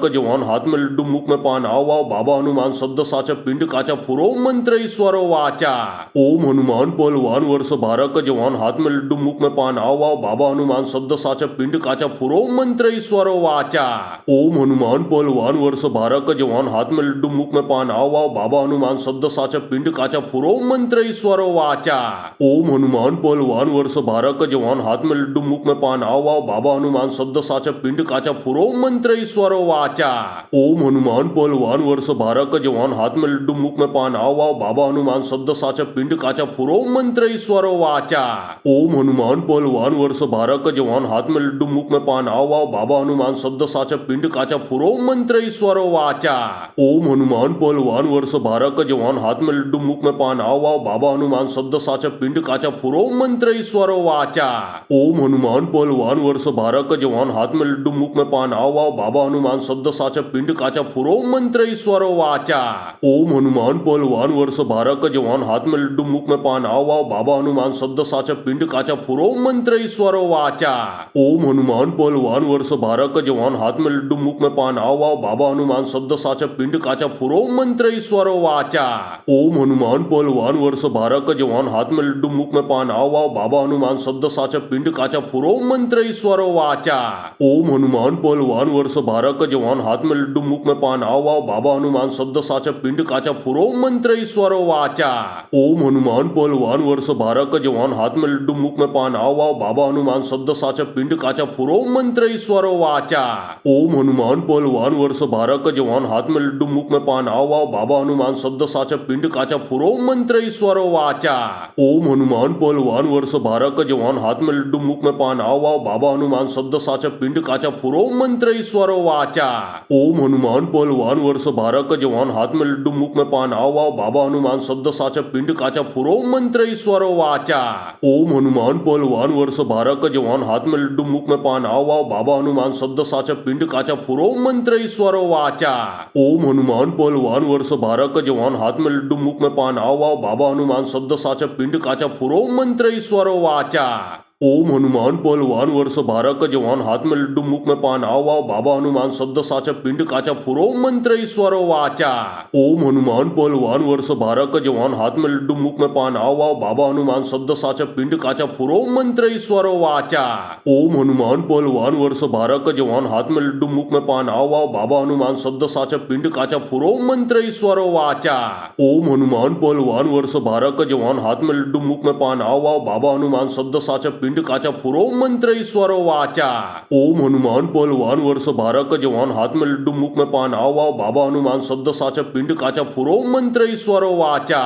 बारक जवान हाथ में लड्डू मुख में पान आओ वाव बाबा हनुमान शब्द साचा पिंड काचा फुरो मंत्र ईश्वरो वाचा। ओम हनुमान पहलवान वर्ष बारक जवान हाथ में लड्डू मुख में पान आओ वाव बाबा हनुमान शब्द साचा पिंड काचा फुरो मंत्र ईश्वरो वाचा। ओम हनुमान पहलवान वर्ष बारक जवान हाथ में लड्डू मुख में पान आओ वाव बाबा हनुमान शब्द साचा पिंड काचा फुरो मंत्र ईश्वरो वाचा। ओम हनुमान पहलवान वर्ष बारक जवान हाथ में लड्डू मुख में पान आओ वाव बाबा हनुमान शब्द साचा पिंड काचा फुरो मंत्र ईश्वरो वाचा। ओम हनुमान पहलवान वर्ष बारक भारक जवान हात में लड्डू मुख में पान आओ वाव बाबा हनुमान शब्द साच पिंड काचा फुरो मंत्र ईश्वरो वाचा। ओम हनुमान पहलवान वर्ष भारक जवान हात में लड्डू मुख में पान आओ वाव बाबा हनुमान शब्द साच पिंड काचा फुरो मंत्र ईश्वरो वाचा। ओम हनुमान पहलवान वर्ष भारक जवान हात में लड्डू मुख में पान आओ वाव बाबा हनुमान शब्द साच पिंड काचा फुरो मंत्र ईश्वरो वाचा। ओम हनुमान पहलवान वर्ष भारक जवान हात में लड्डू मुख में पान आओ वाव बाबा हनुमान शब्द साच पिंड काचा फुरो मंत्र ईश्वरो वाचा। ओम हनुमान पहलवान वर्ष भारक जवान हात में लड्डू मुख में पान आओ वाव बाबा हनुमान शब्द साच पिंड काचा फुरो मंत्र ईश्वरो वाचा। ओम हनुमान पहलवान वर्ष भारक जवान हात में लड्डू मुख में पान आओ वाव बाबा हनुमान शब्द साच पिंड काचा फुरो मंत्र ईश्वरो वाचा। ओम हनुमान पहलवान वर्ष भारक जवान हात में लड्डू मुख में पान आओ वाव बाबा हनुमान शब्द साच पिंड काचा फुरो मंत्र ईश्वरो वाचा। ओम हनुमान पहलवान वर्ष भारक जवान हात में लड्डू मुख में पान आओ वाव बाबा हनुमान शब्द साच पिंड काचा फुरो मंत्र ईश्वरो वाचा। ओम हनुमान पहलवान वर्ष भारक जवान हात में लड्डू मुख में पान आओ वाव बाबा हनुमान शब्द साच पिंड काचा फुरो मंत्र ईश्वरो वाचा। ओम हनुमान पहलवान वर्ष भारक जवान हात में लड्डू मुख में पान आओ वाव बाबा हनुमान शब्द साच पिंड काचा फुरो मंत्र ईश्वरो वाचा। ओम हनुमान पहलवान वर्ष भारक जवान हात में लड्डू मुख में पान आओ वाव बाबा हनुमान शब्द साच पिंड काचा फुरो मंत्र ईश्वरो वाचा। ओम हनुमान पहलवान वर्ष भारक जवान हात में लड्डू मुख में पान आओ वाव बाबा हनुमान शब्द साच पिंड काचा फुरो मंत्र ईश्वरो वाचा। ओम हनुमान पहलवान वर्ष भारक जवान हात में लड्डू मुख में पान आओ वाव बाबा हनुमान शब्द साच पिंड काचा फुरो मंत्र ईश्वरो वाचा। ओम हनुमान पहलवान वर्ष भारक जवान हात में लड्डू मुख में पान आओ वाव बाबा हनुमान शब्द साच पिंड काचा फुरो मंत्र ईश्वरो वाचा। ओम हनुमान पहलवान वर्ष भारक जवान हात में लड्डू मुख में पान आओ वाव बाबा हनुमान शब्द साच पिंड काचा फुरो मंत्र ईश्वरो वाचा। ओम हनुमान पहलवान वर्ष भारक जवान हात में लड्डू मुख में पान आओ वाव बाबा हनुमान शब्द साच पिंड काचा फुरो मंत्र ईश्वरो वाचा। ओम हनुमान पहलवान वर्ष भारक जवान हात में लड्डू मुख में पान आओ वाव बाबा हनुमान शब्द साच पिंड काचा फुरो मंत्र ईश्वरो वाचा। ओम हनुमान पहलवान वर्ष भारक जवान हात में लड्डू मुख में पान आओ वाव बाबा हनुमान शब्द साच पिंड काचा फुरो मंत्र ईश्वरो वाचा। ओम हनुमान पहलवान वर्ष भारक जवान हात में लड्डू मुख में पान आओ वाव बाबा हनुमान शब्द साच पिंड काचा फुरो मंत्र ईश्वरो वाचा। ओम हनुमान पहलवान वर्ष भारक जवान हात में लड्डू मुख में पान आओ वाव बाबा हनुमान शब्द साच पिंड काचा फुरो मंत्र ईश्वरो वाचा।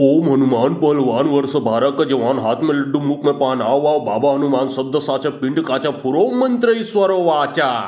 ओम हनुमान पहलवान वर्ष भारक जवान हात में लड्डू मुख में पान आओ वाव बाबा हनुमान शब्द साच पिंड काचा फुरो मंत्र ईश्वरो वाचा।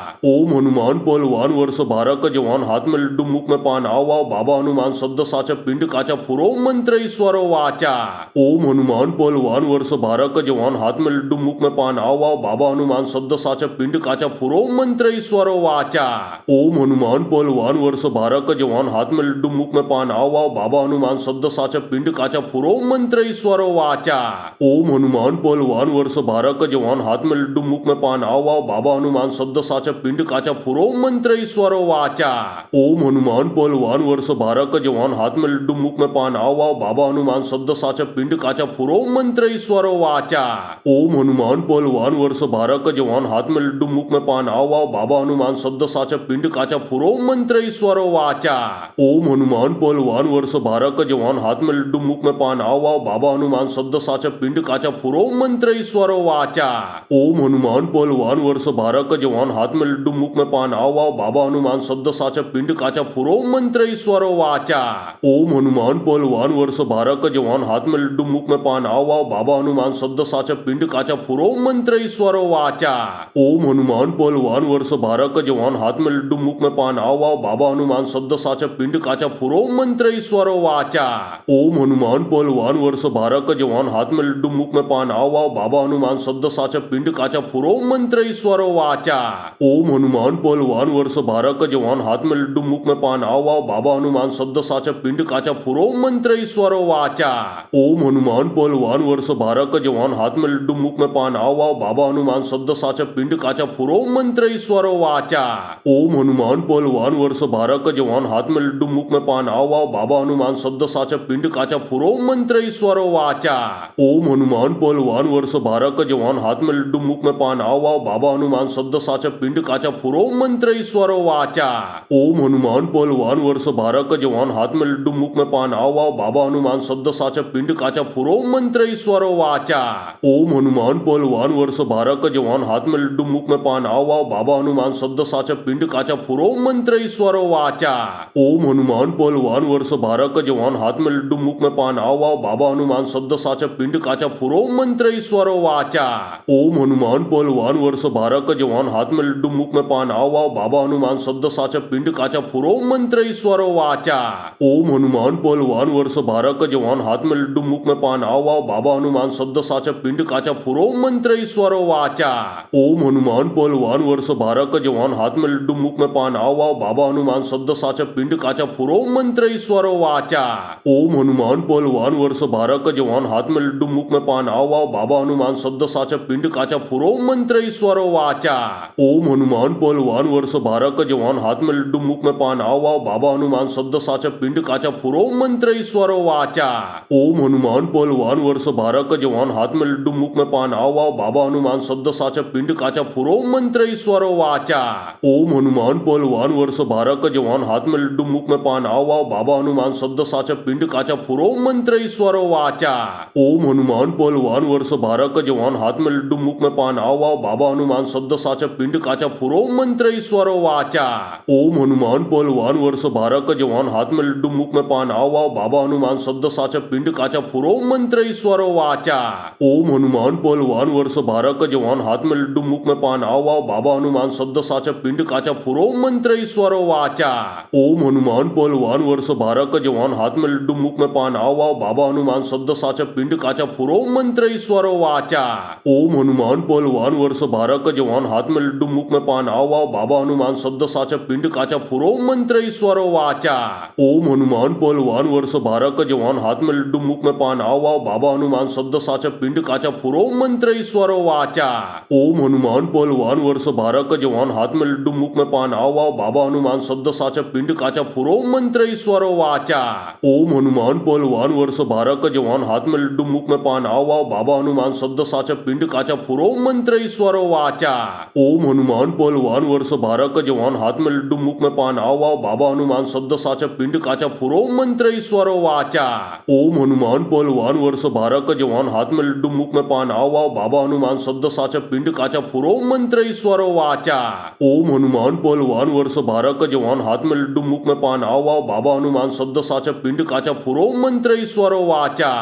ओम हनुमान पहलवान वर्ष भारक जवान हात में लड्डू मुख में पान आओ वाव बाबा हनुमान शब्द साच पिंड काचा फुरो मंत्र ईश्वरो वाचा। ओम हनुमान पहलवान वर्ष भारक जवान हात में लड्डू मुख में पान आओ वाव बाबा हनुमान शब्द साच पिंड काचा फुरो मंत्र ईश्वरो वाचा। ओम हनुमान पहलवान वर्ष भारक जवान हात में लड्डू मुख में पान आओ वाव बाबा हनुमान शब्द साच पिंड काचा फुरो मंत्र ईश्वरो वाचा। ओम हनुमान पहलवान वर्ष भारक जवान हात में लड्डू मुख में पान आओ वाव बाबा हनुमान शब्द साच पिंड काचा फुरो मंत्र ईश्वरो वाचा। ओम हनुमान पहलवान वर्ष भारक जवान हात में लड्डू मुख में पान आओ वाव बाबा हनुमान शब्द साच पिंड काचा फुरो मंत्र ईश्वरो वाचा। ओम हनुमान पहलवान वर्ष भारक जवान हात में लड्डू मुख में पान आओ वाव बाबा हनुमान शब्द साच पिंड काचा फुरो मंत्र ईश्वरो वाचा। ओम हनुमान पहलवान वर्ष भारक जवान हात में लड्डू मुख में पान आओ वाव बाबा हनुमान शब्द साच पिंड काचा फुरो मंत्र ईश्वरो वाचा। ओम हनुमान पहलवान वर्ष भारक जवान हात में लड्डू मुख में पान आओ वाव बाबा हनुमान शब्द साच पिंड काचा फुरो मंत्र ईश्वरो वाचा। ओम हनुमान पहलवान वर्ष भारक जवान हात में लड्डू मुख में पान आओ वाव बाबा हनुमान शब्द साच पिंड काचा फुरो मंत्र ईश्वरो वाचा। ओम हनुमान पहलवान वर्ष भारक जवान हात में लड्डू मुख में पान आओ वाव बाबा हनुमान शब्द साच पिंड काचा फुरो मंत्र ईश्वरो वाचा। ओम हनुमान पहलवान वर्ष भारक जवान हात में लड्डू मुख में पान आओ वाव बाबा हनुमान शब्द साच पिंड काचा फुरो मंत्र ईश्वरो वाचा। ओम हनुमान पहलवान वर्ष भारक जवान हात में लड्डू मुख में पान आओ वाव बाबा हनुमान शब्द साच पिंड काचा फुरो मंत्र ईश्वरो वाचा। ओम हनुमान पहलवान वर्ष भारक जवान हात में लड्डू मुख में पान आओ वाव बाबा हनुमान शब्द साच पिंड काचा फुरो मंत्र ईश्वरो वाचा। ओम हनुमान पहलवान वर्ष भारक जवान हात में लड्डू मुख में पान आओ वाव बाबा हनुमान शब्द साच पिंड काचा फुरो मंत्र ईश्वरो वाचा। ओम हनुमान पहलवान वर्ष भारक जवान हात में लड्डू मुख में पान आओ वाव बाबा हनुमान शब्द साच पिंड काचा फुरो मंत्र ईश्वरो वाचा। ओम हनुमान हनुमान पहलवान वर्ष 12 का जवान हाथ में लड्डू मुख में पान आओ आओ बाबा हनुमान शब्द साचा पिंड काचा फुरो मंत्र ईश्वरो वाचा। ओम हनुमान पहलवान वर्ष 12 का जवान हाथ में लड्डू मुख में पान आओ आओ बाबा हनुमान शब्द साचा पिंड काचा फुरो मंत्र ईश्वरो वाचा। ओम हनुमान पहलवान वर्ष 12 का जवान हाथ में लड्डू मुख में पान आओ आओ बाबा हनुमान शब्द साचा पिंड काचा फुरो मंत्र ईश्वरो वाचा। ओम हनुमान पहलवान वर्ष 12 का जवान हाथ में लड्डू मुख में पान आओ आओ बाबा हनुमान शब्द साचा पिंड काचा फुरो मंत्र ईश्वरो वाचा। ओम हनुमान पहलवान वर्ष 12 का जवान हाथ में लड्डू मुख में पान आओ आओ बाबा हनुमान शब्द साचा पिंड काचा फुरो मंत्र ईश्वरो वाचा। ओम हनुमान पहलवान वर्ष 12 का जवान हाथ में लड्डू मुख में पान आओ आओ बाबा हनुमान शब्द साचा पिंड काचा फुरो मंत्र ईश्वरो वाचा। ओम हनुमान पहलवान वर्ष 12 का जवान हाथ में लड्डू मुख में पान आओ आओ बाबा हनुमान शब्द साचा पिंड काचा फुरो मंत्र ईश्वरो वाचा। ओम हनुमान पहलवान वर्ष 12 का जवान हाथ में लड्डू मुख में पान आओ आओ बाबा हनुमान शब्द साचा पिंड काचा फुरो मंत्र ईश्वरो वाचा। ओम हनुमान पहलवान वर्ष 12 का जवान हाथ में लड्डू मुख में पान आओ आओ बाबा हनुमान शब्द साचा पिंड काचा फुरो मंत्र ईश्वरो वाचा। ओम हनुमान पहलवान वर्ष 12 का जवान हाथ में लड्डू मुख में पान आओ आओ बाबा हनुमान शब्द साचा पिंड काचा फुरो मंत्र ईश्वरो वाचा। ओम हनुमान पहलवान वर्ष 12 का जवान हाथ में लड्डू मुख में पान आओ आओ बाबा हनुमान शब्द साचा पिंड काचा फुरो मंत्र ईश्वरो वाचा। ओम हनुमान पहलवान वर्ष 12 का जवान हाथ में लड्डू मुख में पान आओ आओ बाबा हनुमान शब्द साचा पिंड काचा फुरो मंत्र ईश्वरो वाचा। ओम हनुमान पहलवान वर्ष 12 का जवान हाथ में लड्डू मुख में पान आओ आओ बाबा हनुमान शब्द साचा पिंड काचा फुरो मंत्र ईश्वरो वाचा। ओम हनुमान पहलवान वर्ष 12 का जवान हाथ में लड्डू मुख में पान आओ आओ बाबा हनुमान शब्द साचा पिंड काचा फुरो मंत्र ईश्वरो वाचा। ओम हनुमान पहलवान वर्ष 12 का जवान हाथ में लड्डू मुख में पान आओ आओ बाबा हनुमान शब्द साचा पिंड काचा फुरो मंत्र ईश्वरो वाचा। ओम हनुमान पहलवान वर्ष 12 का जवान हाथ में लड्डू मुख में पान आओ आओ बाबा हनुमान शब्द साचा पिंड काचा फुरो मंत्र ईश्वरो वाचा। ओम हनुमान पहलवान वर्ष 12 का जवान हाथ में लड्डू मुख में पान आओ आओ बाबा हनुमान शब्द साचा पिंड काचा फुरो मंत्र ईश्वरो वाचा। ओम हनुमान पहलवान वर्ष 12 का जवान हाथ में लड्डू मुख में पान आओ आओ बाबा हनुमान शब्द साचा पिंड काचा फुरो मंत्र ईश्वरो वाचा। ओम हनुमान पहलवान वर्ष 12 का जवान हाथ में लड्डू मुख में पान आओ आओ बाबा हनुमान शब्द साचा पिंड काचा फुरो मंत्र ईश्वरो वाचा। ओम हनुमान पहलवान वर्ष 12 का जवान हाथ में लड्डू मुख में पान आओ आओ बाबा हनुमान शब्द साचा पिंड काचा फुरो मंत्र ईश्वरो वाचा।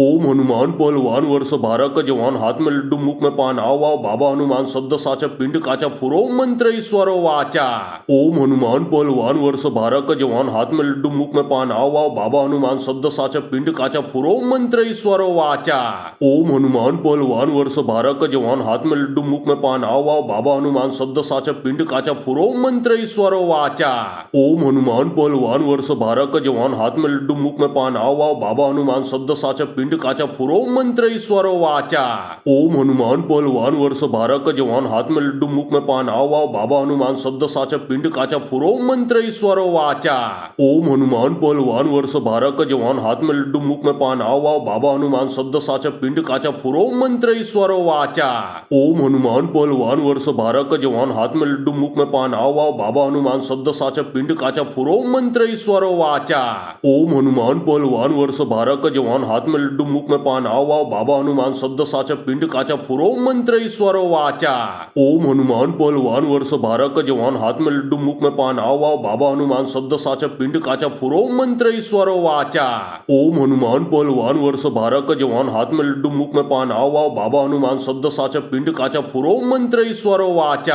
ओम हनुमान पहलवान वर्ष 12 का जवान हाथ में लड्डू मुख में पान आओ आओ बाबा हनुमान शब्द साचा पिंड काचा फुरो मंत्र ईश्वरो वाचा। ओम हनुमान पहलवान वर्ष 12 का जवान हाथ में लड्डू मुख में पान आओ आओ बाबा हनुमान शब्द साचा पिंड काचा फुरो मंत्र ईश्वरो वाचा। ओम हनुमान पहलवान वर्ष 12 का जवान हाथ में लड्डू मुख में पान आओ आओ बाबा हनुमान शब्द साचा पिंड काचा फुरो मंत्र ईश्वरो वाचा। ओम हनुमान पहलवान वर्ष 12 का जवान हाथ में लड्डू मुख में पान आओ आओ बाबा हनुमान शब्द साचा पिंड काचा फुरो मंत्र ईश्वरो वाचा। ओम हनुमान पहलवान वर्ष 12 का जवान हाथ में लड्डू मुख में पान आओ आओ बाबा हनुमान शब्द साचा पिंड काचा फुरो मंत्र ईश्वरो वाचा। ओम हनुमान पहलवान वर्ष 12 का जवान हाथ में लड्डू मुख में पान आओ आओ बाबा हनुमान शब्द साचा पिंड काचा फुरो मंत्र ईश्वरो वाचा। ओम हनुमान पहलवान वर्ष 12 का जवान हाथ में लड्डू मुख में पान आओ आओ बाबा हनुमान शब्द साचा पिंड काचा फुरो मंत्र ईश्वरो वाचा। ओम हनुमान पहलवान वर्ष 12 का जवान हाथ में लड्डू मुख में पान आओ आओ बाबा हनुमान शब्द साचा पिंड काचा फुरो मंत्र ईश्वरो वाचा। ओम हनुमान पहलवान वर्ष 12 का जवान हाथ में लड्डू मुख में पान आओ आओ बाबा हनुमान शब्द साचा पिंड काचा फुरो मंत्र ईश्वरो वाचा। ओम हनुमान पहलवान वर्ष 12 का जवान हाथ में लड्डू मुख में पान आओ आओ बाबा हनुमान शब्द साचा पिंड काचा फुरो मंत्र ईश्वरो वाचा।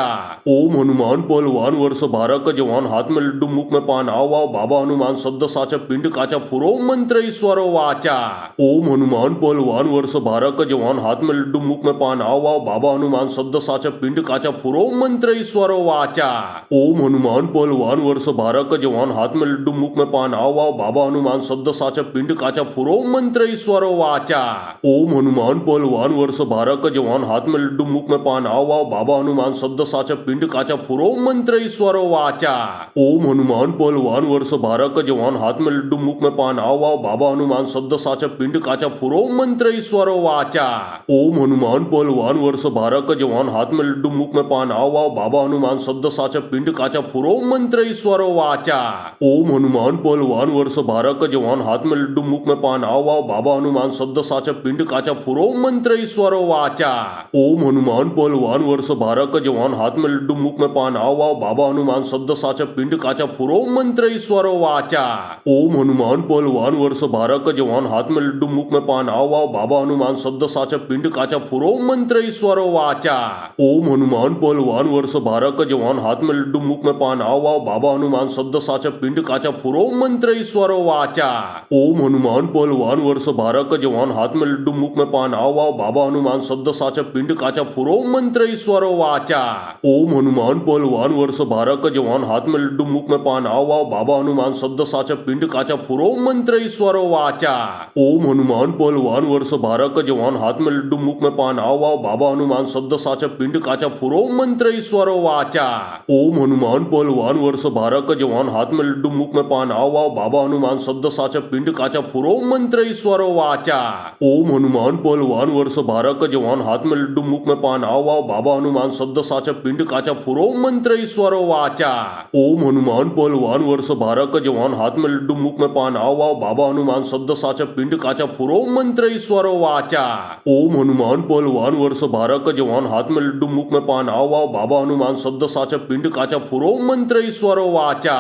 ओम हनुमान पहलवान वर्ष 12 का जवान हाथ में लड्डू मुख में पान आओ आओ बाबा हनुमान शब्द साचा पिंड काचा फुरो मंत्र ईश्वरो वाचा। ओम हनुमान पहलवान वर्ष 12 का जवान हाथ में लड्डू मुख में पान आओ आओ बाबा हनुमान शब्द साचा पिंड काचा फुरो मंत्र ईश्वरो वाचा। ओम हनुमान पहलवान वर्ष 12 का जवान हाथ में लड्डू मुख में पान आओ आओ बाबा हनुमान शब्द साचा पिंड काचा फुरो मंत्र ईश्वरो वाचा। ओम हनुमान पहलवान वर्ष 12 का जवान हाथ में लड्डू मुख में पान आओ आओ बाबा हनुमान शब्द साचा पिंड काचा फुरो मंत्र ईश्वरो वाचा। ओम हनुमान पहलवान वर्ष 12 का जवान हाथ में लड्डू मुख में पान आओ आओ बाबा हनुमान शब्द साचा पिंड काचा फुरो मंत्र ईश्वरो वाचा। ओम हनुमान पहलवान वर्ष 12 का जवान हाथ में लड्डू मुख में पान आओ आओ बाबा हनुमान शब्द साचा पिंड काचा फुरो मंत्र ईश्वरो वाचा। ओम हनुमान पहलवान वर्ष 12 का जवान हाथ में लड्डू मुख में पान आओ आओ बाबा हनुमान शब्द साचा पिंड काचा फुरो मंत्र मंत्रेश्वरो वाचा। ओम हनुमान पहलवान वर्ष 12 का जवान हाथ में लड्डू मुख में पान आओ आओ बाबा हनुमान शब्द साचा पिंड काचा फुरो मंत्रेश्वरो वाचा। ओम हनुमान पहलवान वर्ष 12 का जवान हाथ में लड्डू मुख में पान आओ आओ बाबा हनुमान शब्द साचा पिंड काचा फुरो मंत्रेश्वरो वाचा। ओम हनुमान पहलवान वर्ष 12 का जवान हाथ में लड्डू मुख में पान आओ आओ बाबा हनुमान शब्द साचा पिंड काचा फुरो मंत्रेश्वरो वाचा। ओम हनुमान पहलवान वर्ष 12 का जवान हाथ में लड्डू मुख में पान आओ आओ बाबा हनुमान शब्द साचा पिंड काचा फुरो मंत्रेश्वरो वाचा। ओम हनुमान पहलवान वर्ष 12 का जवान हाथ में लड्डू मुख में पान आओ आओ बाबा हनुमान शब्द साचा पिंड काचा फुरो मंत्रेश्वरो वाचा। ओम हनुमान पहलवान वर्ष 12 का जवान हाथ में लड्डू मुख में पान आओ आओ बाबा हनुमान शब्द साचा पिंड काचा फुरो मंत्रेश्वरो वाचा। ओम हनुमान पहलवान वर्ष 12 का जवान हाथ में लड्डू मुख में पान आओ आओ बाबा हनुमान शब्द साचा पिंड काचा फुरो मंत्रेश्वरो वाचा। ओम हनुमान पहलवान वर्ष 12 का जवान हाथ में लड्डू मुख में पान आओ आओ बाबा हनुमान शब्द साचा पिंड काचा फुरो मंत्रेश्वरो वाचा। ओम हनुमान पहलवान वर्ष 12 का जवान हाथ में लड्डू मुख में पान आओ आओ बाबा हनुमान शब्द साचा पिंड काचा फुरो मंत्रेश्वरो वाचा। ओम हनुमान पहलवान वर्ष 12 का जवान हाथ में लड्डू मुख में पान आओ आओ बाबा हनुमान शब्द साचा पिंड काचा फुरो मंत्रेश्वरो वाचा।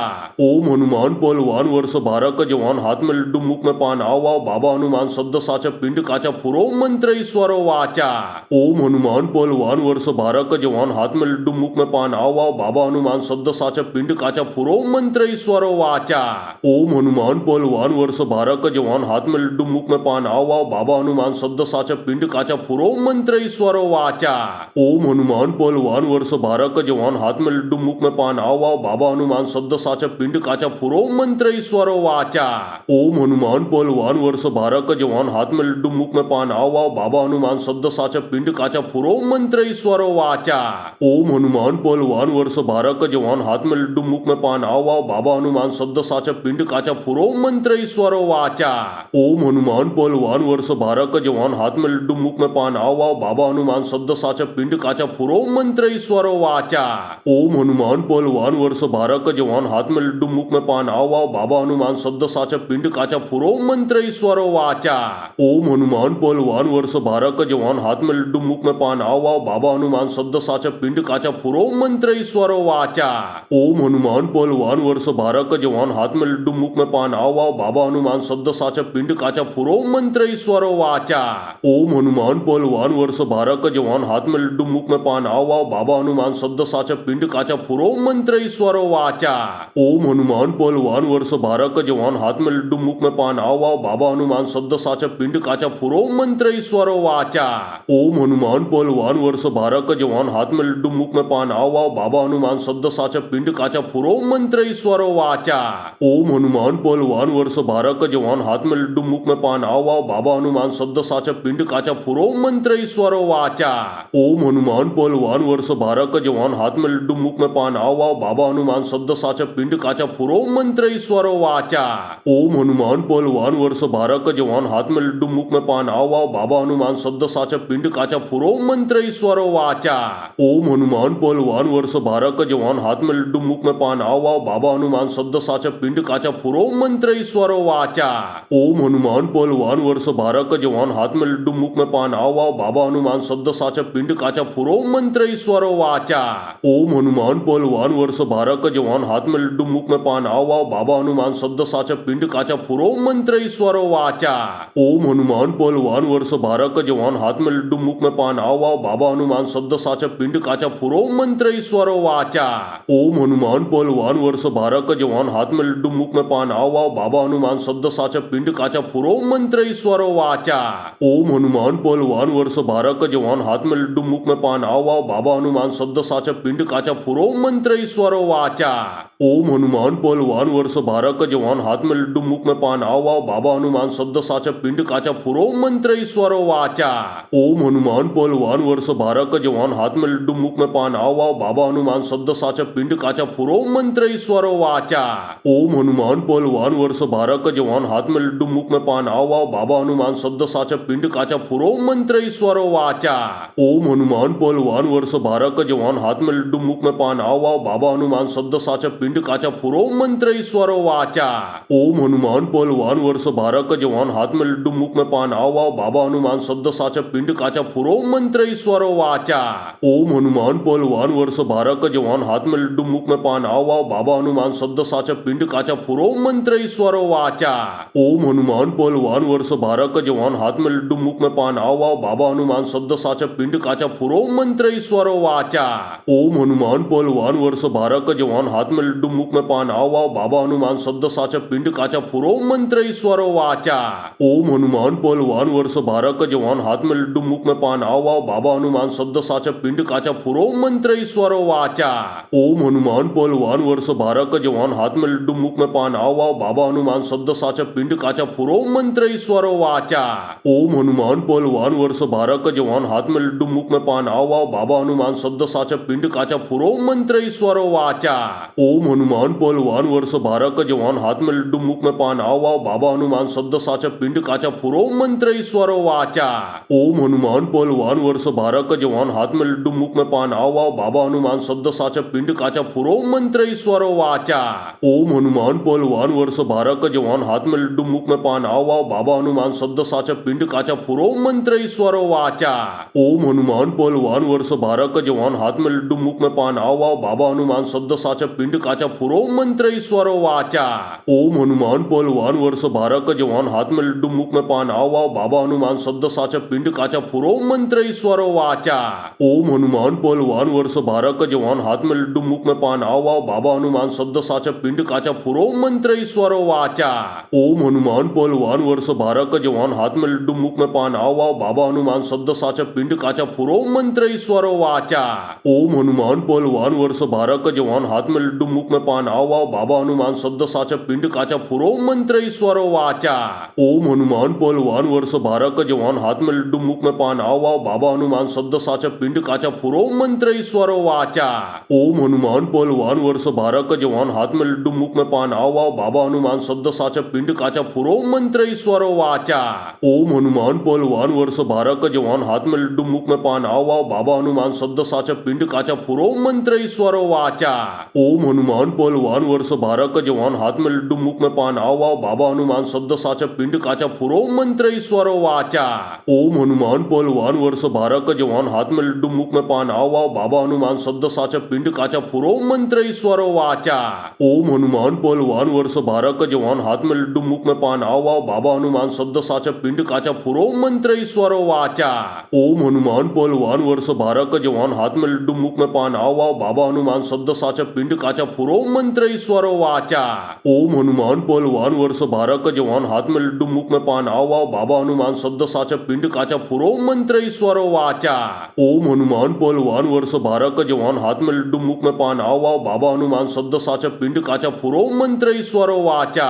ओम हनुमान पहलवान वर्ष 12 का जवान हाथ में लड्डू मुख में पान आओ आओ बाबा हनुमान शब्द साचा पिंड काचा फुरो मंत्रेश्वरो वाचा। ओम हनुमान पहलवान वर्ष 12 का जवान हाथ में लड्डू मुख में पान आओ आओ बाबा हनुमान शब्द साचा पिंड काचा फुरो मंत्रेश्वरो वाचा। ओम हनुमान पहलवान वर्ष 12 का जवान हाथ में लड्डू मुख में पान आओ आओ बाबा हनुमान शब्द साचा पिंड काचा फुरो मंत्रेश्वरो वाचा। ओम हनुमान पहलवान वर्ष 12 का जवान हाथ में लड्डू मुख में पान आओ आओ बाबा हनुमान शब्द साचा पिंड काचा फुरो मंत्रेश्वरो वाचा। ओम हनुमान पहलवान वर्ष 12 का जवान हाथ में लड्डू मुख में पान आओ आओ बाबा हनुमान शब्द साचा पिंड काचा फुरो मंत्रेश्वरो वाचा। ओम हनुमान पहलवान वर्ष 12 का जवान हाथ में लड्डू मुख में पान आओ आओ बाबा हनुमान शब्द साचा पिंड काचा फुरो मंत्रेश्वरो वाचा। ओम हनुमान पहलवान वर्ष 12 का जवान हाथ में लड्डू मुख में पान आओ आओ बाबा हनुमान शब्द साचा पिंड काचा फुरो मंत्रेश्वरो वाचा। ओम हनुमान पहलवान वर्ष 12 का जवान हाथ में लड्डू मुख में पान आओ आओ बाबा हनुमान शब्द साचा पिंड काचा फुरो मंत्रेश्वरो वाचा। ओम हनुमान पहलवान वर्ष 12 का जवान हाथ में लड्डू मुख में पान आओ आओ बाबा हनुमान शब्द साचा पिंड काचा फुरो मंत्रेश्वरो वाचा। ओम हनुमान पहलवान वर्ष 12 का जवान हाथ में लड्डू मुख में पान आओ आओ बाबा हनुमान शब्द साचा पिंड काचा फुरो मंत्रेश्वरो वाचा। ओम हनुमान पहलवान वर्ष 12 का जवान हाथ में लड्डू मुख में पान आओ आओ बाबा हनुमान शब्द साचा पिंड काचा फुरो मंत्रेश्वरो वाचा। ओम हनुमान पहलवान वर्ष 12 का जवान हाथ में लड्डू मुख में पान आओ आओ बाबा हनुमान शब्द साचा पिंड काचा फुरो मंत्रेश्वरो वाचा। ओम हनुमान पहलवान वर्ष 12 का जवान हाथ में लड्डू मुख में पान आओ आओ बाबा हनुमान शब्द साचा पिंड काचा फुरो मंत्रेश्वरो वाचा। ओम हनुमान पहलवान वर्ष 12 का जवान हाथ में लड्डू मुख में पान आओ आओ बाबा हनुमान शब्द साचा पिंड काचा फुरो मंत्रेश्वरो वाचा। ओम हनुमान पहलवान वर्ष 12 का जवान हाथ में लड्डू मुख में पान आओ आओ बाबा हनुमान शब्द साचा पिंड काचा फुरो मंत्रेश्वरो वाचा। ओम हनुमान पहलवान वर्ष 12 का जवान हाथ में लड्डू मुख में पान आओ आओ बाबा हनुमान शब्द साचा पिंड काचा फुरो मंत्रेश्वरो वाचा। ओम हनुमान पहलवान वर्ष 12 का जवान हाथ में लड्डू मुख में पान आओ आओ बाबा हनुमान शब्द साचा पिंड काचा फुरो मंत्रेश्वरो वाचा। ओम हनुमान पहलवान वर्ष 12 का जवान हाथ में लड्डू मुख में पान आओ आओ बाबा हनुमान शब्द साचा पिंड काचा फुरो मंत्रेश्वरो वाचा। ओम हनुमान पहलवान वर्ष 12 का जवान हाथ में लड्डू मुख में पान आओ आओ बाबा हनुमान शब्द साचा पिंड काचा फुरो मंत्रेश्वरो वाचा। ओम हनुमान पहलवान वर्ष 12 का जवान हाथ में लड्डू मुख में पान आओ आओ बाबा हनुमान शब्द साचा पिंड काचा फुरो मंत्रेश्वरो वाचा। ओम हनुमान पहलवान वर्ष 12 का जवान हाथ में लड्डू मुख में पान आओ आओ बाबा हनुमान शब्द साचा पिंड काचा फुरो मंत्रेश्वरो वाचा। ओम हनुमान पहलवान वर्ष 12 का जवान हाथ में लड्डू मुख में पान आओ आओ बाबा हनुमान शब्द साचा पिंड काचा फुरो मंत्रेश्वरो वाचा। ओम हनुमान पहलवान वर्ष 12 का जवान हाथ में लड्डू मुख में पान आओ आओ बाबा हनुमान शब्द साचा पिंड काचा फुरो मंत्रेश्वरो वाचा। ओम हनुमान पहलवान वर्ष 12 का जवान हाथ में लड्डू मुख में पान आओ आओ बाबा हनुमान शब्द साचा पिंड काचा फुरो मंत्रेश्वरो वाचा। ओम हनुमान पहलवान वर्ष 12 का जवान हाथ में लड्डू मुख में पान आओ आओ बाबा हनुमान शब्द साचा पिंड काचा फुरो मंत्रेश्वरो वाचा। ओम हनुमान पहलवान वर्ष 12 का जवान हाथ में लड्डू मुख में पान आओ आओ बाबा हनुमान शब्द साचा पिंडकाच्या पुरो मंत्र ईश्वरो वाचा। ओम हनुमान पहलवान वर्ष 12 का जवान हाथ में लड्डू मुख में पान आओ आओ बाबा हनुमान शब्द साचा पिंडकाचा पुरो मंत्र ईश्वरो वाचा। ओम हनुमान पहलवान वर्ष 12 का जवान हाथ में लड्डू मुख में पान आओ आओ बाबा हनुमान शब्द साचा पिंडकाचा पुरो मंत्र ईश्वरो वाचा। ओम हनुमान पहलवान वर्ष 12 का जवान हाथ में लड्डू मुख में पान आओ आओ बाबा हनुमान शब्द साचा पिंडकाचा पुरो मंत्र ईश्वरो वाचा। ओम हनुमान पहलवान वर्ष 12 का जवान हाथ में लड्डू मुख में पान आओ आओ बाबा हनुमान शब्द साचा पिंडकाचा पुरो मंत्र ईश्वरो वाचा। ओम हनुमान पहलवान वर्ष 12 का जवान हाथ में लड्डू मुख में पान आओ आओ बाबा हनुमान शब्द साचा पिंडकाचा पुरो मंत्र ईश्वरो वाचा। ओम हनुमान पहलवान वर्ष 12 का जवान हाथ में लड्डू मुख में पान आओ आओ बाबा हनुमान शब्द साचा पिंडकाचा पुरो मंत्र ईश्वरो वाचा। ओम हनुमान पहलवान वर्ष 12 का जवान हाथ में लड्डू मुख में पान आओ आओ बाबा हनुमान शब्द साचा पिंडकाचा पुरो मंत्र ईश्वरो वाचा। ओम हनुमान पहलवान वर्ष 12 का जवान हाथ में लड्डू मुख में पान आओ आओ बाबा हनुमान शब्द साचा पिंडकाचा पुरो मंत्र ईश्वरो वाचा। ओम हनुमान पहलवान वर्ष 12 का जवान हाथ में लड्डू मुख में पान आओ आओ बाबा हनुमान शब्द साचा पिंडकाचा पुरो मंत्र ईश्वरो वाचा। ओम हनुमान पहलवान वर्ष 12 का जवान हाथ में लड्डू मुख में पान आओ आओ बाबा हनुमान शब्द साचा पिंडकाचा पुरो मंत्र ईश्वरो वाचा। ओम हनुमान पहलवान वर्ष 12 का जवान हाथ में लड्डू मुख में पान आओ आओ बाबा हनुमान शब्द साचा पिंडकाचा पुरो मंत्र ईश्वरो वाचा। ओम हनुमान पहलवान वर्ष 12 का जवान हाथ में लड्डू मुख में पान आओ आओ बाबा हनुमान शब्द साचा पिंडकाचा पुरो मंत्र ईश्वरो वाचा। ओम हनुमान पहलवान वर्ष 12 का जवान हाथ में लड्डू मुख में पान आओ आओ बाबा हनुमान शब्द साचा पिंडकाचा पुरो मंत्र ईश्वरो वाचा। ओम हनुमान पहलवान वर्ष 12 का जवान हाथ में लड्डू मुख में पान आओ आओ बाबा हनुमान शब्द साचा पिंडकाचा पुरो मंत्र ईश्वरो वाचा। ओम हनुमान पहलवान वर्ष 12 का जवान हाथ में लड्डू मुख में पान आओ आओ बाबा हनुमान शब्द साचा पिंडकाचा पुरो मंत्र ईश्वरो वाचा। ओम हनुमान पहलवान वर्ष 12 का जवान हाथ में लड्डू मुख में पान आओ आओ बाबा हनुमान शब्द साचा पिंडकाचा पुरो मंत्र ईश्वरो वाचा। ओम हनुमान पहलवान वर्ष 12 का जवान हाथ में लड्डू मुख में पान आओ आओ बाबा हनुमान शब्द साचा पिंडकाचा पुरो मंत्र ईश्वरो वाचा। ओम हनुमान पहलवान वर्ष 12 का जवान हाथ में लड्डू मुख में पान आओ आओ बाबा हनुमान शब्द साचा पिंडकाचा पुरो मंत्र ईश्वरो वाचा। ओम हनुमान पहलवान वर्ष 12 का जवान हाथ में लड्डू मुख में पान आओ आओ बाबा हनुमान शब्द साचा पिंडकाचा पुरो मंत्र ईश्वरो वाचा। ओम हनुमान पहलवान वर्ष 12 का जवान हाथ में लड्डू मुख में पान आओ आओ बाबा हनुमान शब्द साचा पिंडकाचा पुरो मंत्र ईश्वरो वाचा। ओम हनुमान पहलवान वर्ष 12 का जवान हाथ में लड्डू मुख में पान आओ आओ बाबा हनुमान शब्द साचा पिंडकाचा पुरो मंत्र ईश्वरो वाचा। ओम हनुमान पहलवान वर्ष 12 का जवान हाथ में लड्डू मुख में पान आओ आओ बाबा हनुमान शब्द साचा पिंडकाचा पुरो मंत्र ईश्वरो वाचा। ओम हनुमान पहलवान वर्ष 12 का जवान हाथ में लड्डू मुख में पान आओ आओ बाबा हनुमान शब्द साचा पिंडकाचा पुरो मंत्र ईश्वरो वाचा। ओम हनुमान पहलवान वर्ष 12 का जवान हाथ में लड्डू मुख में पान आओ आओ बाबा हनुमान शब्द साचा पिंडकाचा पुरो मंत्र ईश्वरो वाचा। ओम हनुमान पहलवान वर्ष 12 का जवान हाथ में लड्डू मुख में पान आओ आओ बाबा हनुमान शब्द साचा पिंडकाचा पुरो मंत्र ईश्वरो वाचा।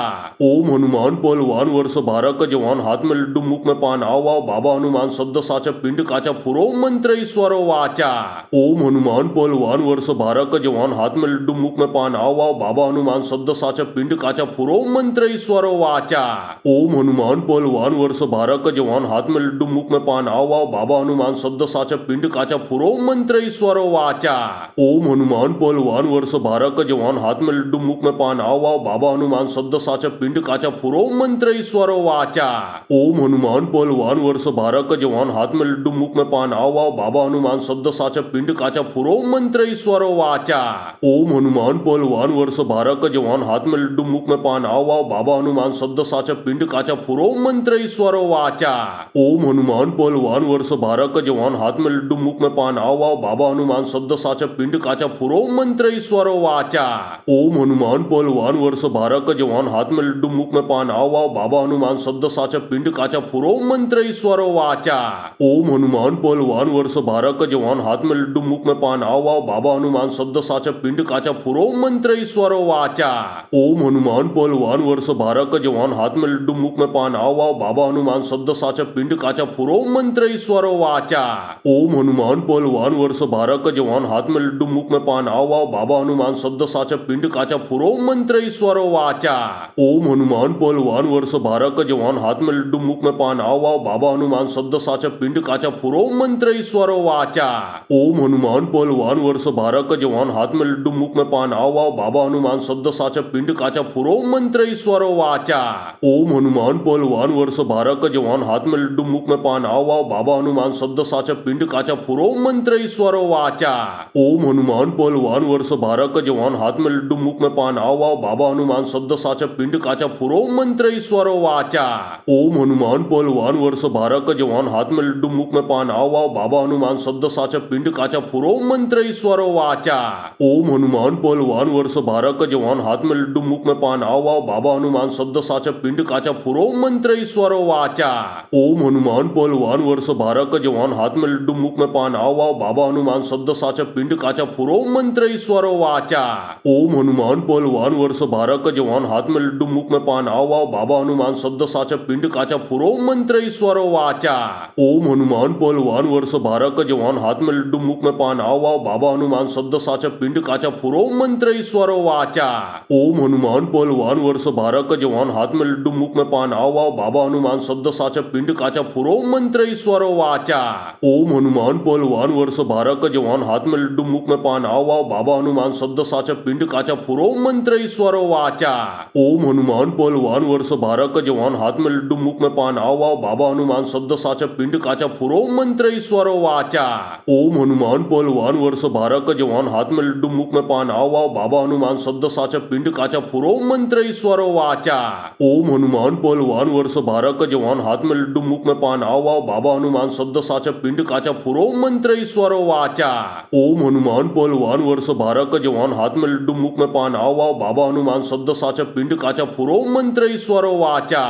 ओम हनुमान पहलवान वर्ष 12 का जवान हाथ में लड्डू मुख में पान आओ आओ बाबा हनुमान शब्द साचा पिंडकाचा पुरो मंत्र ईश्वरो वाचा। ओम हनुमान पहलवान वर्ष 12 का जवान हाथ में लड्डू मुख में पान आओ आओ बाबा हनुमान शब्द साचा पिंडकाचा पुरो मंत्र ईश्वरो वाचा। ओम हनुमान पहलवान वर्ष 12 का जवान हाथ में लड्डू मुख में पान आओ आओ बाबा हनुमान शब्द साचा पिंडकाचा पुरो मंत्र ईश्वरो वाचा। ओम हनुमान पहलवान वर्ष 12 का जवान हाथ में लड्डू मुख में पान आओ आओ बाबा हनुमान शब्द साचा पिंडकाचा पुरो मंत्र ईश्वरो वाचा। ओम हनुमान पहलवान वर्ष 12 का जवान हाथ में लड्डू मुख में पान आओ आओ बाबा हनुमान शब्द साचा पिंडकाचा पुरो मंत्र ईश्वरो वाचा। ओम हनुमान पहलवान वर्ष 12 का जवान हाथ में लड्डू मुख में पान आओ आओ बाबा हनुमान शब्द साचा पिंडकाचा पुरो मंत्र ईश्वरो वाचा। ओम हनुमान पहलवान वर्ष 12 का जवान हाथ में लड्डू मुख में पान आओ आओ बाबा हनुमान शब्द साचा पिंडकाचा पुरो मंत्र ईश्वरो वाचा। ओम हनुमान पहलवान वर्ष 12 का जवान हाथ में लड्डू मुख में पान आओ आओ बाबा हनुमान शब्द साचा पिंडकाचा पुरो मंत्र ईश्वरो वाचा। ओम हनुमान पहलवान वर्ष 12 का जवान हाथ में लड्डू मुख में पान आओ आओ बाबा हनुमान शब्द साचा पिंडकाचा पुरो मंत्र ईश्वरो वाचा। ओम हनुमान पहलवान वर्ष 12 का जवान हाथ में लड्डू मुख में पान आओ आओ बाबा हनुमान शब्द साचा पिंडकाचा पुरो मंत्र ईश्वरो वाचा। ओम हनुमान पहलवान वर्ष 12 का जवान हाथ में लड्डू मुख में पान आओ आओ बाबा हनुमान शब्द साचा पिंडकाचा पुरो मंत्र ईश्वरो वाचा। ओम हनुमान पहलवान वर्ष 12 का जवान हाथ में लड्डू मुख में पान आओ आओ वाव बाबा हनुमान शब्द साच पिंड काचा फुरो मंत्र ईश्वरो वाचा। ओम हनुमान पहलवान वर्ष 12 का जवान हाथ में लड्डू मुख में पान आओ वाव बाबा हनुमान शब्द साचा पिंड काचा फुरो मंत्र ईश्वरो वाचा। ओम हनुमान पहलवान वर्ष 12 का जवान हाथ में लड्डू मुख में पान आओ वाव बाबा हनुमान शब्द साचा पिंड काचा फुरो मंत्र ईश्वरो वाचा। ओम हनुमान पहलवान वर्ष 12 का जवान हाथ में लड्डू मुख में पान आओ वाव बाबा हनुमान शब्द साचा पिंड काचा फुरो मंत्र ईश्वरो वाचा। ओम हनुमान पहलवान वर्ष 12 का जवान हाथ में लड्डू मुख में पान आओ वाव बाबा हनुमान शब्द साचा पिंड काचा फुरो मंत्र ईश्वरो वाचा। ओम हनुमान पहलवान वर्ष 12 का जवान हाथ में लड्डू मुख में पान आओ वाव बाबा हनुमान शब्द साचा पिंड काचा फुरो मंत्र ईश्वरो वाचा। ओम हनुमान पहलवान वर्ष 12 का जवान हाथ में लड्डू मुख में पान आओ वाव बाबा हनुमान शब्द साचा पिंड काचा फुरो मंत्र ईश्वरो वाचा। ओम हनुमान पहलवान वर्ष 12 का जवान हाथ में लड्डू मुख में पान आओ वाव बाबा हनुमान शब्द साचा पिंड काचा फुरो मंत्र ईश्वरो वाचा। ओम हनुमान पहलवान वर्ष 12 का जवान हाथ में लड्डू मुख में पान आओ वाव बाबा हनुमान शब्द साचा पिंड काचा फुरो मंत्र ईश्वरो वाचा। ओम हनुमान पहलवान वर्ष 12 का जवान हाथ में लड्डू मुख में पान आओ वाव बाबा हनुमान शब्द साचा पिंड काचा फुरो मंत्र ईश्वरो वाचा। ओम हनुमान पहलवान वर्ष 12 का जवान हाथ में लड्डू मुख में पान आओ वाव बाबा हनुमान शब्द साचा पिंड काचा फुरो मंत्र ईश्वरो वाचा। ओम हनुमान पहलवान वर्ष 12 का जवान हाथ में लड्डू मुख में पान आओ वाव बाबा हनुमान शब्द साचा पिंड काचा फुरो मंत्र ईश्वरो वाचा। ओम हनुमान पहलवान वर्ष 12 का जवान हाथ में लड्डू मुख में पान आओ वाव बाबा हनुमान शब्द साचा पिंड काचा फुरो मंत्र ईश्वरो वाचा। ओम हनुमान पहलवान वर्ष 12 का जवान हाथ में लड्डू मुख में पान आओ वाव बाबा हनुमान शब्द साचा पिंड काचा फुरो मंत्र ईश्वरो वाचा।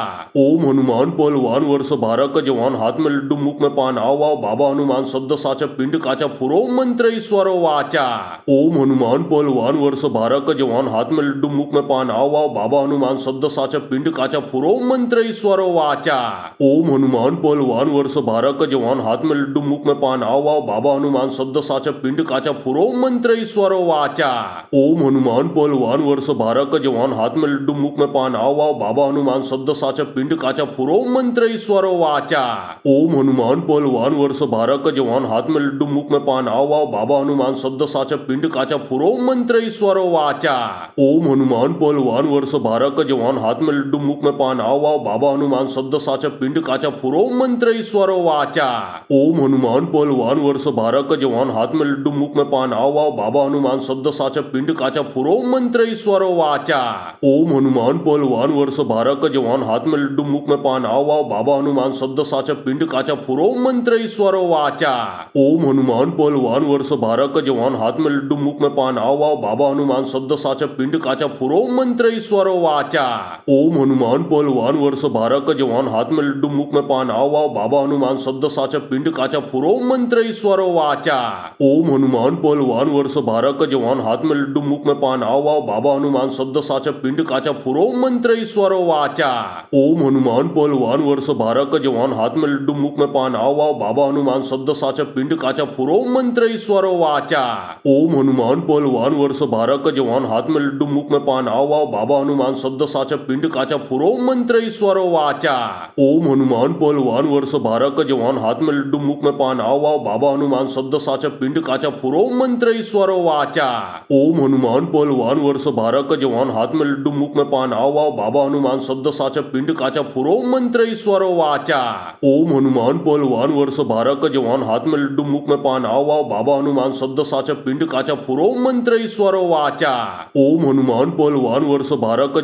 ओम हनुमान पहलवान वर्ष 12 का जवान हाथ में लड्डू मुख में पान आओ वाव बाबा हनुमान शब्द साचा पिंड काचा फुरो मंत्र ईश्वरो वाचा। ओम हनुमान पहलवान वर्ष 12 का जवान हाथ में लड्डू मुख में पान आओ वाव बाबा हनुमान शब्द साचा पिंड काचा फुरो मंत्र ईश्वरो वाचा। ओम हनुमान पहलवान वर्ष 12 का जवान हाथ में लड्डू मुख में पान आओ वाव बाबा हनुमान शब्द साचा पिंड काचा फुरो मंत्र ईश्वरो वाचा। ओम हनुमान पहलवान वर्ष 12 का जवान हाथ में लड्डू मुख में पान आओ वाव बाबा हनुमान शब्द साचा पिंड काचा फुरो मंत्र ईश्वरो वाचा। ओम हनुमान पहलवान वर्ष 12 का जवान हाथ में लड्डू मुख में पान आओ वाव बाबा हनुमान शब्द साचा पिंड काचा फुरो मंत्र ईश्वरो वाचा। ओम हनुमान पहलवान वर्ष 12 का जवान हाथ में लड्डू मुख में पान आओ वाव बाबा हनुमान शब्द साचा पिंड काचा फुरो मंत्र ईश्वरो वाचा। ओम हनुमान पहलवान वर्ष 12 का जवान हाथ में लड्डू मुख में पान आओ वाव बाबा हनुमान शब्द साचा पिंड काचा फुरो मंत्र ईश्वरो वाचा। ओम हनुमान पहलवान वर्ष 12 का जवान हाथ में लड्डू मुख में पान आओ वाव बाबा हनुमान शब्द साचा पिंड काचा फुरो मंत्र ईश्वरो वाचा। ओम हनुमान पहलवान वर्ष 12 का जवान हाथ में लड्डू मुख में पान आओ वाव बाबा हनुमान शब्द साचा पिंड काचा फुरो मंत्र ईश्वरो वाचा। ओम हनुमान पहलवान वर्ष 12 का जवान हाथ में लड्डू मुख में पान आओ वाव बाबा हनुमान शब्द साचा पिंड काचा फुरो मंत्र ईश्वरो वाचा। ओम हनुमान पहलवान वर्ष 12 का जवान हाथ में लड्डू मुख में पान आओ वाव बाबा हनुमान शब्द साचा पिंड काचा फुरो मंत्र ईश्वरो वाचा। ओम हनुमान पहलवान वर्ष 12 का जवान हाथ में लड्डू मुख में पान आओ वाव बाबा हनुमान शब्द साचा पिंड काचा फुरो मंत्र ईश्वरो वाचा। ओम हनुमान पहलवान वर्ष 12 का जवान हाथ में लड्डू मुख में पान आओ वाव बाबा हनुमान शब्द साचा पिंड काचा फुरो मंत्र ईश्वरो वाचा। ओम हनुमान पहलवान वर्ष 12 का जवान हाथ में लड्डू मुख में पान आओ वाव बाबा हनुमान शब्द साचा पिंड काचा फुरो मंत्र ईश्वरो वाचा। ओम हनुमान पहलवान वर्ष 12 का जवान हाथ में लड्डू मुख में पान आओ वाव बाबा हनुमान शब्द साचा पिंड काचा फुरो मंत्र ईश्वरो वाचा। ओम हनुमान पहलवान वर्ष 12 का जवान हाथ में लड्डू मुख में पान आओ वाव बाबा हनुमान शब्द साचा पिंड काचा फुरो मंत्र ईश्वरो वाचा। ओम हनुमान पहलवान वर्ष 12 का जवान हाथ में लड्डू मुख में पान आओ वाव बाबा हनुमान शब्द साचा पिंड काचा फुरो मंत्र ईश्वरो वाचा। ओम हनुमान पहलवान वर्ष 12 का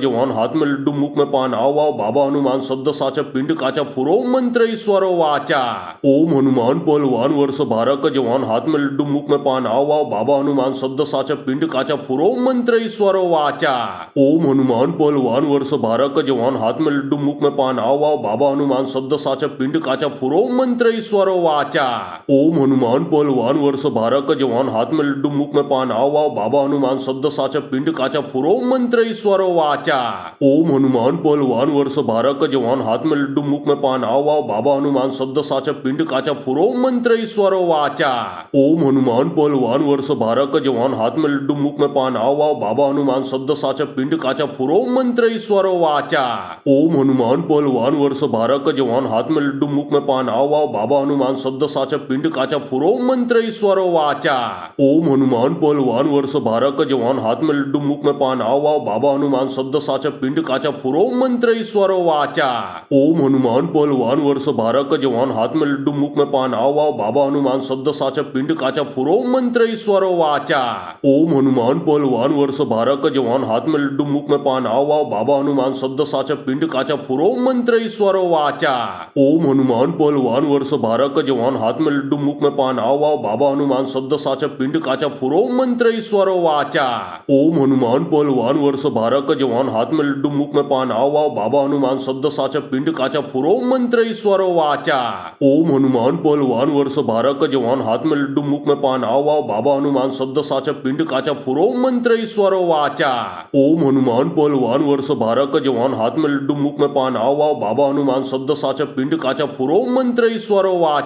जवान हाथ में लड्डू मुख में पान आओ वाव बाबा हनुमान शब्द साचा पिंड काचा फुरो मंत्र ईश्वरो वाचा। ओम हनुमान पहलवान वर्ष 12 का जवान हाथ में लड्डू मुख में पान आओ वाव बाबा हनुमान शब्द साचा पिंड काचा फुरो मंत्र ईश्वरो वाचा। ओम हनुमान पहलवान वर्ष 12 का जवान हाथ में लड्डू मुख में पान आओ वाव बाबा हनुमान शब्द साचा पिंड काचा फुरो मंत्र ईश्वरो वाचा। ओम हनुमान पहलवान वर्ष 12 का जवान हाथ में लड्डू मुख में पान आओ वाव बाबा हनुमान शब्द साचा पिंड काचा फुरो मंत्र ईश्वरो वाचा। ओम हनुमान पहलवान वर्ष 12 का जवान हाथ में लड्डू मुख में पान आओ वाव बाबा हनुमान शब्द साचा पिंड काचा फुरो मंत्र ईश्वरो वाचा। ओम हनुमान पहलवान वर्ष 12 का जवान हाथ में लड्डू मुख में पान आओ वाव बाबा हनुमान शब्द साचा पिंड काचा फुरो मंत्र ईश्वरो वाचा। ओम हनुमान पहलवान वर्ष 12 जवान हात में लड्डू मुख में पान आओ आओ बाबा हनुमान शब्द साचा पिंड काचा फुरो मंत्र ईश्वरो वाचा। ओम हनुमान पहलवान वर्ष 12 का जवान हाथ में लड्डू मुख में पान आओ आओ बाबा हनुमान शब्द साचा पिंड काचा फुरो मंत्र ईश्वरो वाचा। ओम हनुमान पहलवान वर्ष 12 का जवान हाथ में लड्डू मुख में पान आओ आओ बाबा हनुमान शब्द साचा पिंड काचा फुरो मंत्र ईश्वरो वाचा। ओम हनुमान पहलवान वर्ष 12 का जवान हाथ में लड्डू मुख में पान आओ आओ बाबा हनुमान शब्द साचा पिंड काचा फुरो मंत्र ईश्वरो वाचा। ओम हनुमान पहलवान वर्ष 12 का जवान हाथ में लड्डू मुख में पान आओ आओ बाबा हनुमान शब्द साचा पिंड काचा फुरो मंत्र ईश्वरो वाचा। ओम हनुमान पहलवान वर्ष 12 का जवान हाथ में लड्डू मुख में पान आओ आओ बाबा हनुमान शब्द साचा पिंड काचा फुरो मंत्र ईश्वरो वाचा। ओम हनुमान पहलवान वर्ष 12 का जवान हाथ में लड्डू मुख में पान आओ आओ बाबा हनुमान शब्द साचा पिंड काचा फुरो मंत्र ईश्वरो वाचा।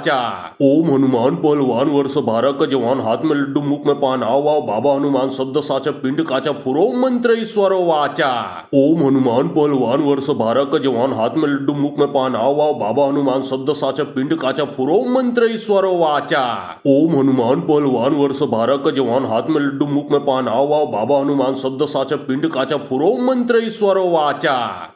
ओम हनुमान पहलवान वर्ष 12 का जवान हाथ में लड्डू मुख में पान आओ आओ बाबा हनुमान शब्द साचा पिंड काचा फुरो मंत्र ईश्वरो वाचा। ओम हनुमान पहलवान वर्ष 12 का जवान हाथ में लड्डू मुख में पान आओ आओ बाबा हनुमान शब्द साचा पिंड काचा फुरो मंत्र ईश्वरो वाचा। ओम हनुमान पहलवान वर्ष 12 का जवान हाथ में लड्डू मुख में पान आओ आओ बाबा हनुमान शब्द साचा पिंड काचा फुरो मंत्र ईश्वरो वाचा।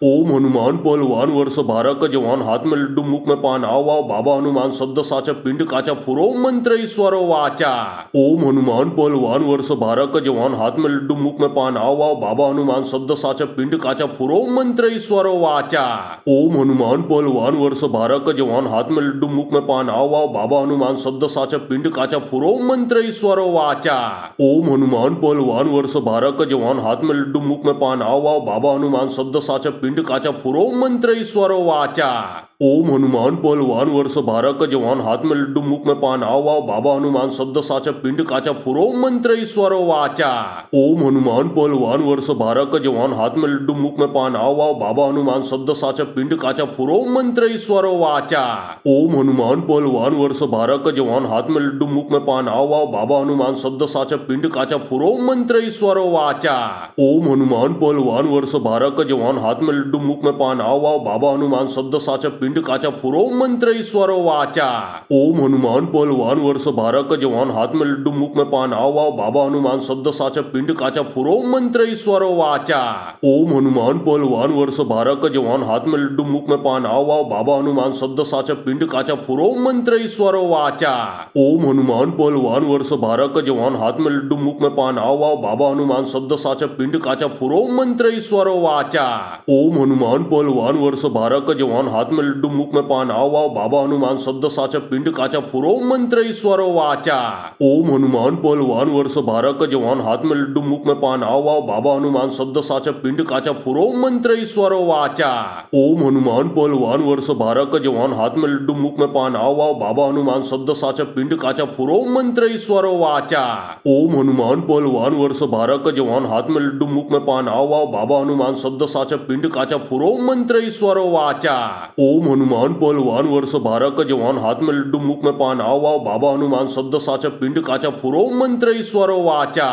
ओम हनुमान पहलवान वर्ष 12 का जवान हाथ में लड्डू मुख में पान आओ आओ बाबा हनुमान शब्द साचा पिंड काचा फुरो मंत्र ईश्वरो वाचा। ओम हनुमान पहलवान वर्ष 12 का जवान हाथ में लड्डू मुख में पान आओ आओ बाबा हनुमान शब्द साचा पिंड काचा फुरो मंत्र ईश्वरो वाचा। ओम हनुमान पहलवान वर्ष 12 का जवान हाथ में लड्डू मुख में पान आओ आओ बाबा हनुमान शब्द साचा पिंड काचा फुरो मंत्र ईश्वरो वाचा। ओम हनुमान पहलवान वर्ष 12 का जवान हाथ में लड्डू मुख में पान आओ आओ बाबा हनुमान शब्द साचा पिंड काचा फुरो मंत्र ईश्वरो वाचा। ओम हनुमान पहलवान वर्ष 12 का जवान हाथ में लड्डू मुख में पान आओ आओ बाबा हनुमान शब्द साचा पिंड काचा फुरो मंत्र ईश्वरो वाचा। ओम हनुमान पहलवान वर्ष 12 का जवान हाथ में लड्डू मुख में पान आओ आओ बाबा हनुमान शब्द साचा पिंड काचा फुरो मंत्र ईश्वरो वाचा। ओम हनुमान पहलवान वर्ष 12 का जवान हाथ में लड्डू मुख में पान आओ आओ बाबा हनुमान शब्द साचा पिंड काचा फुरो मंत्र ईश्वरो वाचा। ओम हनुमान पहलवान वर्ष 12 का जवान हाथ में लड्डू मुख में पान आओ आओ बाबा हनुमान शब्द साचा पिंड काचा फुरो मंत्र ईश्वरो वाचा। ओम हनुमान पहलवान वर्ष 12 का जवान हाथ में लड्डू मुख में पान आओ आओ बाबा हनुमान शब्द साचा पिंड काचा फुरो मंत्र ईश्वरो वाचा। ओम हनुमान पहलवान वर्ष 12 का जवान हाथ में लड्डू मुख में पान आओ आओ बाबा हनुमान शब्द साचा पिंड काचा फुरो मंत्र ईश्वरो वाचा। ओम हनुमान पहलवान वर्ष 12 का जवान हाथ में लड्डू मुख में पान आओ आओ बाबा हनुमान शब्द साचा पिंड काचा फुरो मंत्र ईश्वरो वाचा। ओम हनुमान पहलवान वर्ष 12 का जवान हाथ में लड्डू मुख में पान आओ आओ बाबा हनुमान शब्द साचा पिंड काचा फुरो मंत्र ईश्वरो वाचा। ओम हनुमान पहलवान वर्ष 12 का जवान हाथ में लड्डू मुख में पान आओ आओ बाबा हनुमान शब्द साचा पिंड काचा फुरो मंत्र ईश्वरो वाचा। ओम हनुमान पहलवान वर्ष 12 का जवान हाथ में लड्डू मुख में पान आओ आओ बाबा हनुमान शब्द साचा पिंड काचा फुरो मंत्र ईश्वरो वाचा। ओम हनुमान पहलवान वर्ष 12 का जवान हाथ में लड्डू मुख में पान आओ आओ बाबा हनुमान शब्द साचा पिंड काचा फुरो मंत्र ईश्वरो वाचा। ओम हनुमान पहलवान वर्ष 12 का जवान हाथ में लड्डू मुख में पान आओ आओ बाबा हनुमान शब्द साचा पिंड काचा फुरो मंत्र ईश्वरो वाचा।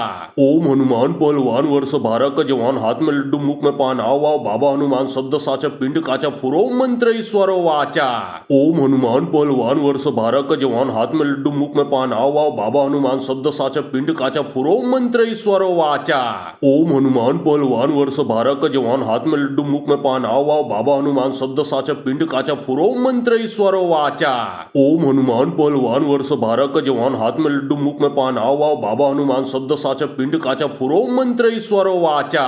ओम हनुमान पहलवान वर्ष 12 का जवान हाथ में लड्डू मुख में पान आओ आओ बाबा हनुमान शब्द साचा पिंड काचा फुरो मंत्र ईश्वरो वाचा। ओम हनुमान पहलवान वर्ष 12 का जवान हाथ में लड्डू मुख में पान आओ आओ बाबा हनुमान शब्द साचा पिंड काचा फुरो मंत्र ईश्वरो वाचा। ओम हनुमान पहलवान वर्ष 12 का जवान हाथ में लड्डू मुख में पान आओ आओ बाबा हनुमान शब्द साचा पिंड काचा फुरो मंत्र ईश्वरो वाचा। ओम हनुमान पहलवान वर्ष 12 का जवान हाथ में लड्डू मुख में पान आओ आओ बाबा हनुमान शब्द साचा पिंड काचा फुरो मंत्र ईश्वरो वाचा।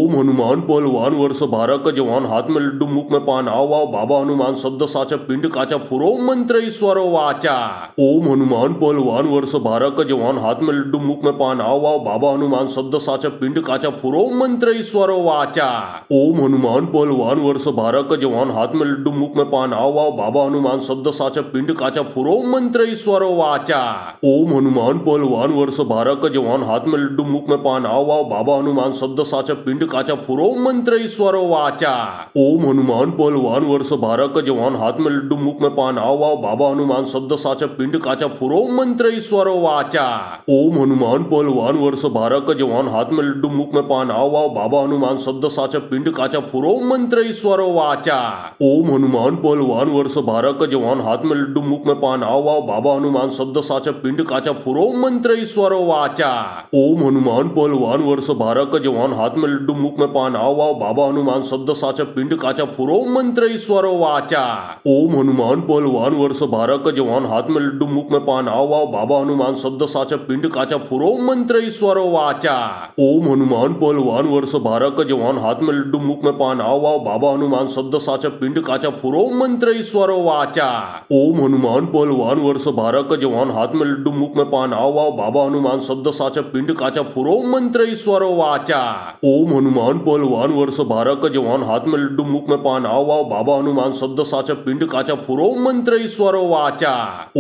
ओम हनुमान पहलवान वर्ष 12 का जवान हाथ में लड्डू मुख में पान आओ आओ बाबा हनुमान शब्द साचा पिंड काचा फुरो मंत्र ईश्वरो वाचा। ओम हनुमान पहलवान वर्ष 12 का जवान हाथ में लड्डू मुख में पान आओ आओ बाबा हनुमान शब्द साचा पिंड काचा फुरो मंत्र ईश्वरो वाचा। ओम हनुमान पहलवान वर्ष 12 का जवान हाथ में लड्डू मुख में पान आओ आओ बाबा हनुमान शब्द साचा पिंड काचा फुरो मंत्र ईश्वरो वाचा। ओम हनुमान पहलवान वर्ष 12 का जवान हाथ में लड्डू मुख में पान आओ आओ बाबा हनुमान शब्द साचा पिंड काचा फुरो मंत्र ईश्वरो वाचा। ओम हनुमान पहलवान वर्ष 12 का जवान हाथ में लड्डू मुख में पान आओ आओ बाबा हनुमान शब्द साचा पिंड काचा फुरो मंत्र ईश्वरो वाचा। ओम हनुमान पहलवान वर्ष 12 का जवान हाथ में लड्डू मुख में पान आओ आओ बाबा हनुमान शब्द साचा पिंड काचा फुरो मंत्र ईश्वरो वाचा। ओम हनुमान हनुमान पहलवान वर्ष 12 का जवान हाथ में लड्डू मुख में पान आओ आओ बाबा हनुमान शब्द साचा पिंड काचा फुरो मंत्र ईश्वरो वाचा। ओम हनुमान पहलवान वर्ष 12 का जवान हाथ में लड्डू मुख में पान आओ आओ बाबा हनुमान शब्द साचा पिंड काचा फुरो मंत्र ईश्वरो वाचा। ओम हनुमान पहलवान वर्ष 12 का जवान हाथ में लड्डू मुख में पान आओ आओ बाबा हनुमान शब्द साचा पिंड काचा फुरो मंत्र ईश्वरो वाचा। ओम हनुमान पहलवान वर्ष 12 का जवान हाथ में लड्डू मुख में पान आओ आओ बाबा हनुमान शब्द साचा पिंड काचा फुरो मंत्र ईश्वरो वाचा। ओम हनुमान पहलवान वर्ष 12 का जवान हाथ में लड्डू मुख में पान आओ आओ बाबा हनुमान शब्द साचा पिंड काचा फुरो मंत्र ईश्वरो वाचा। ओम हनुमान पहलवान वर्ष 12 का जवान हाथ में लड्डू मुख में पान आओ आओ बाबा हनुमान शब्द साचा पिंड काचा फुरो मंत्र ईश्वरो वाचा।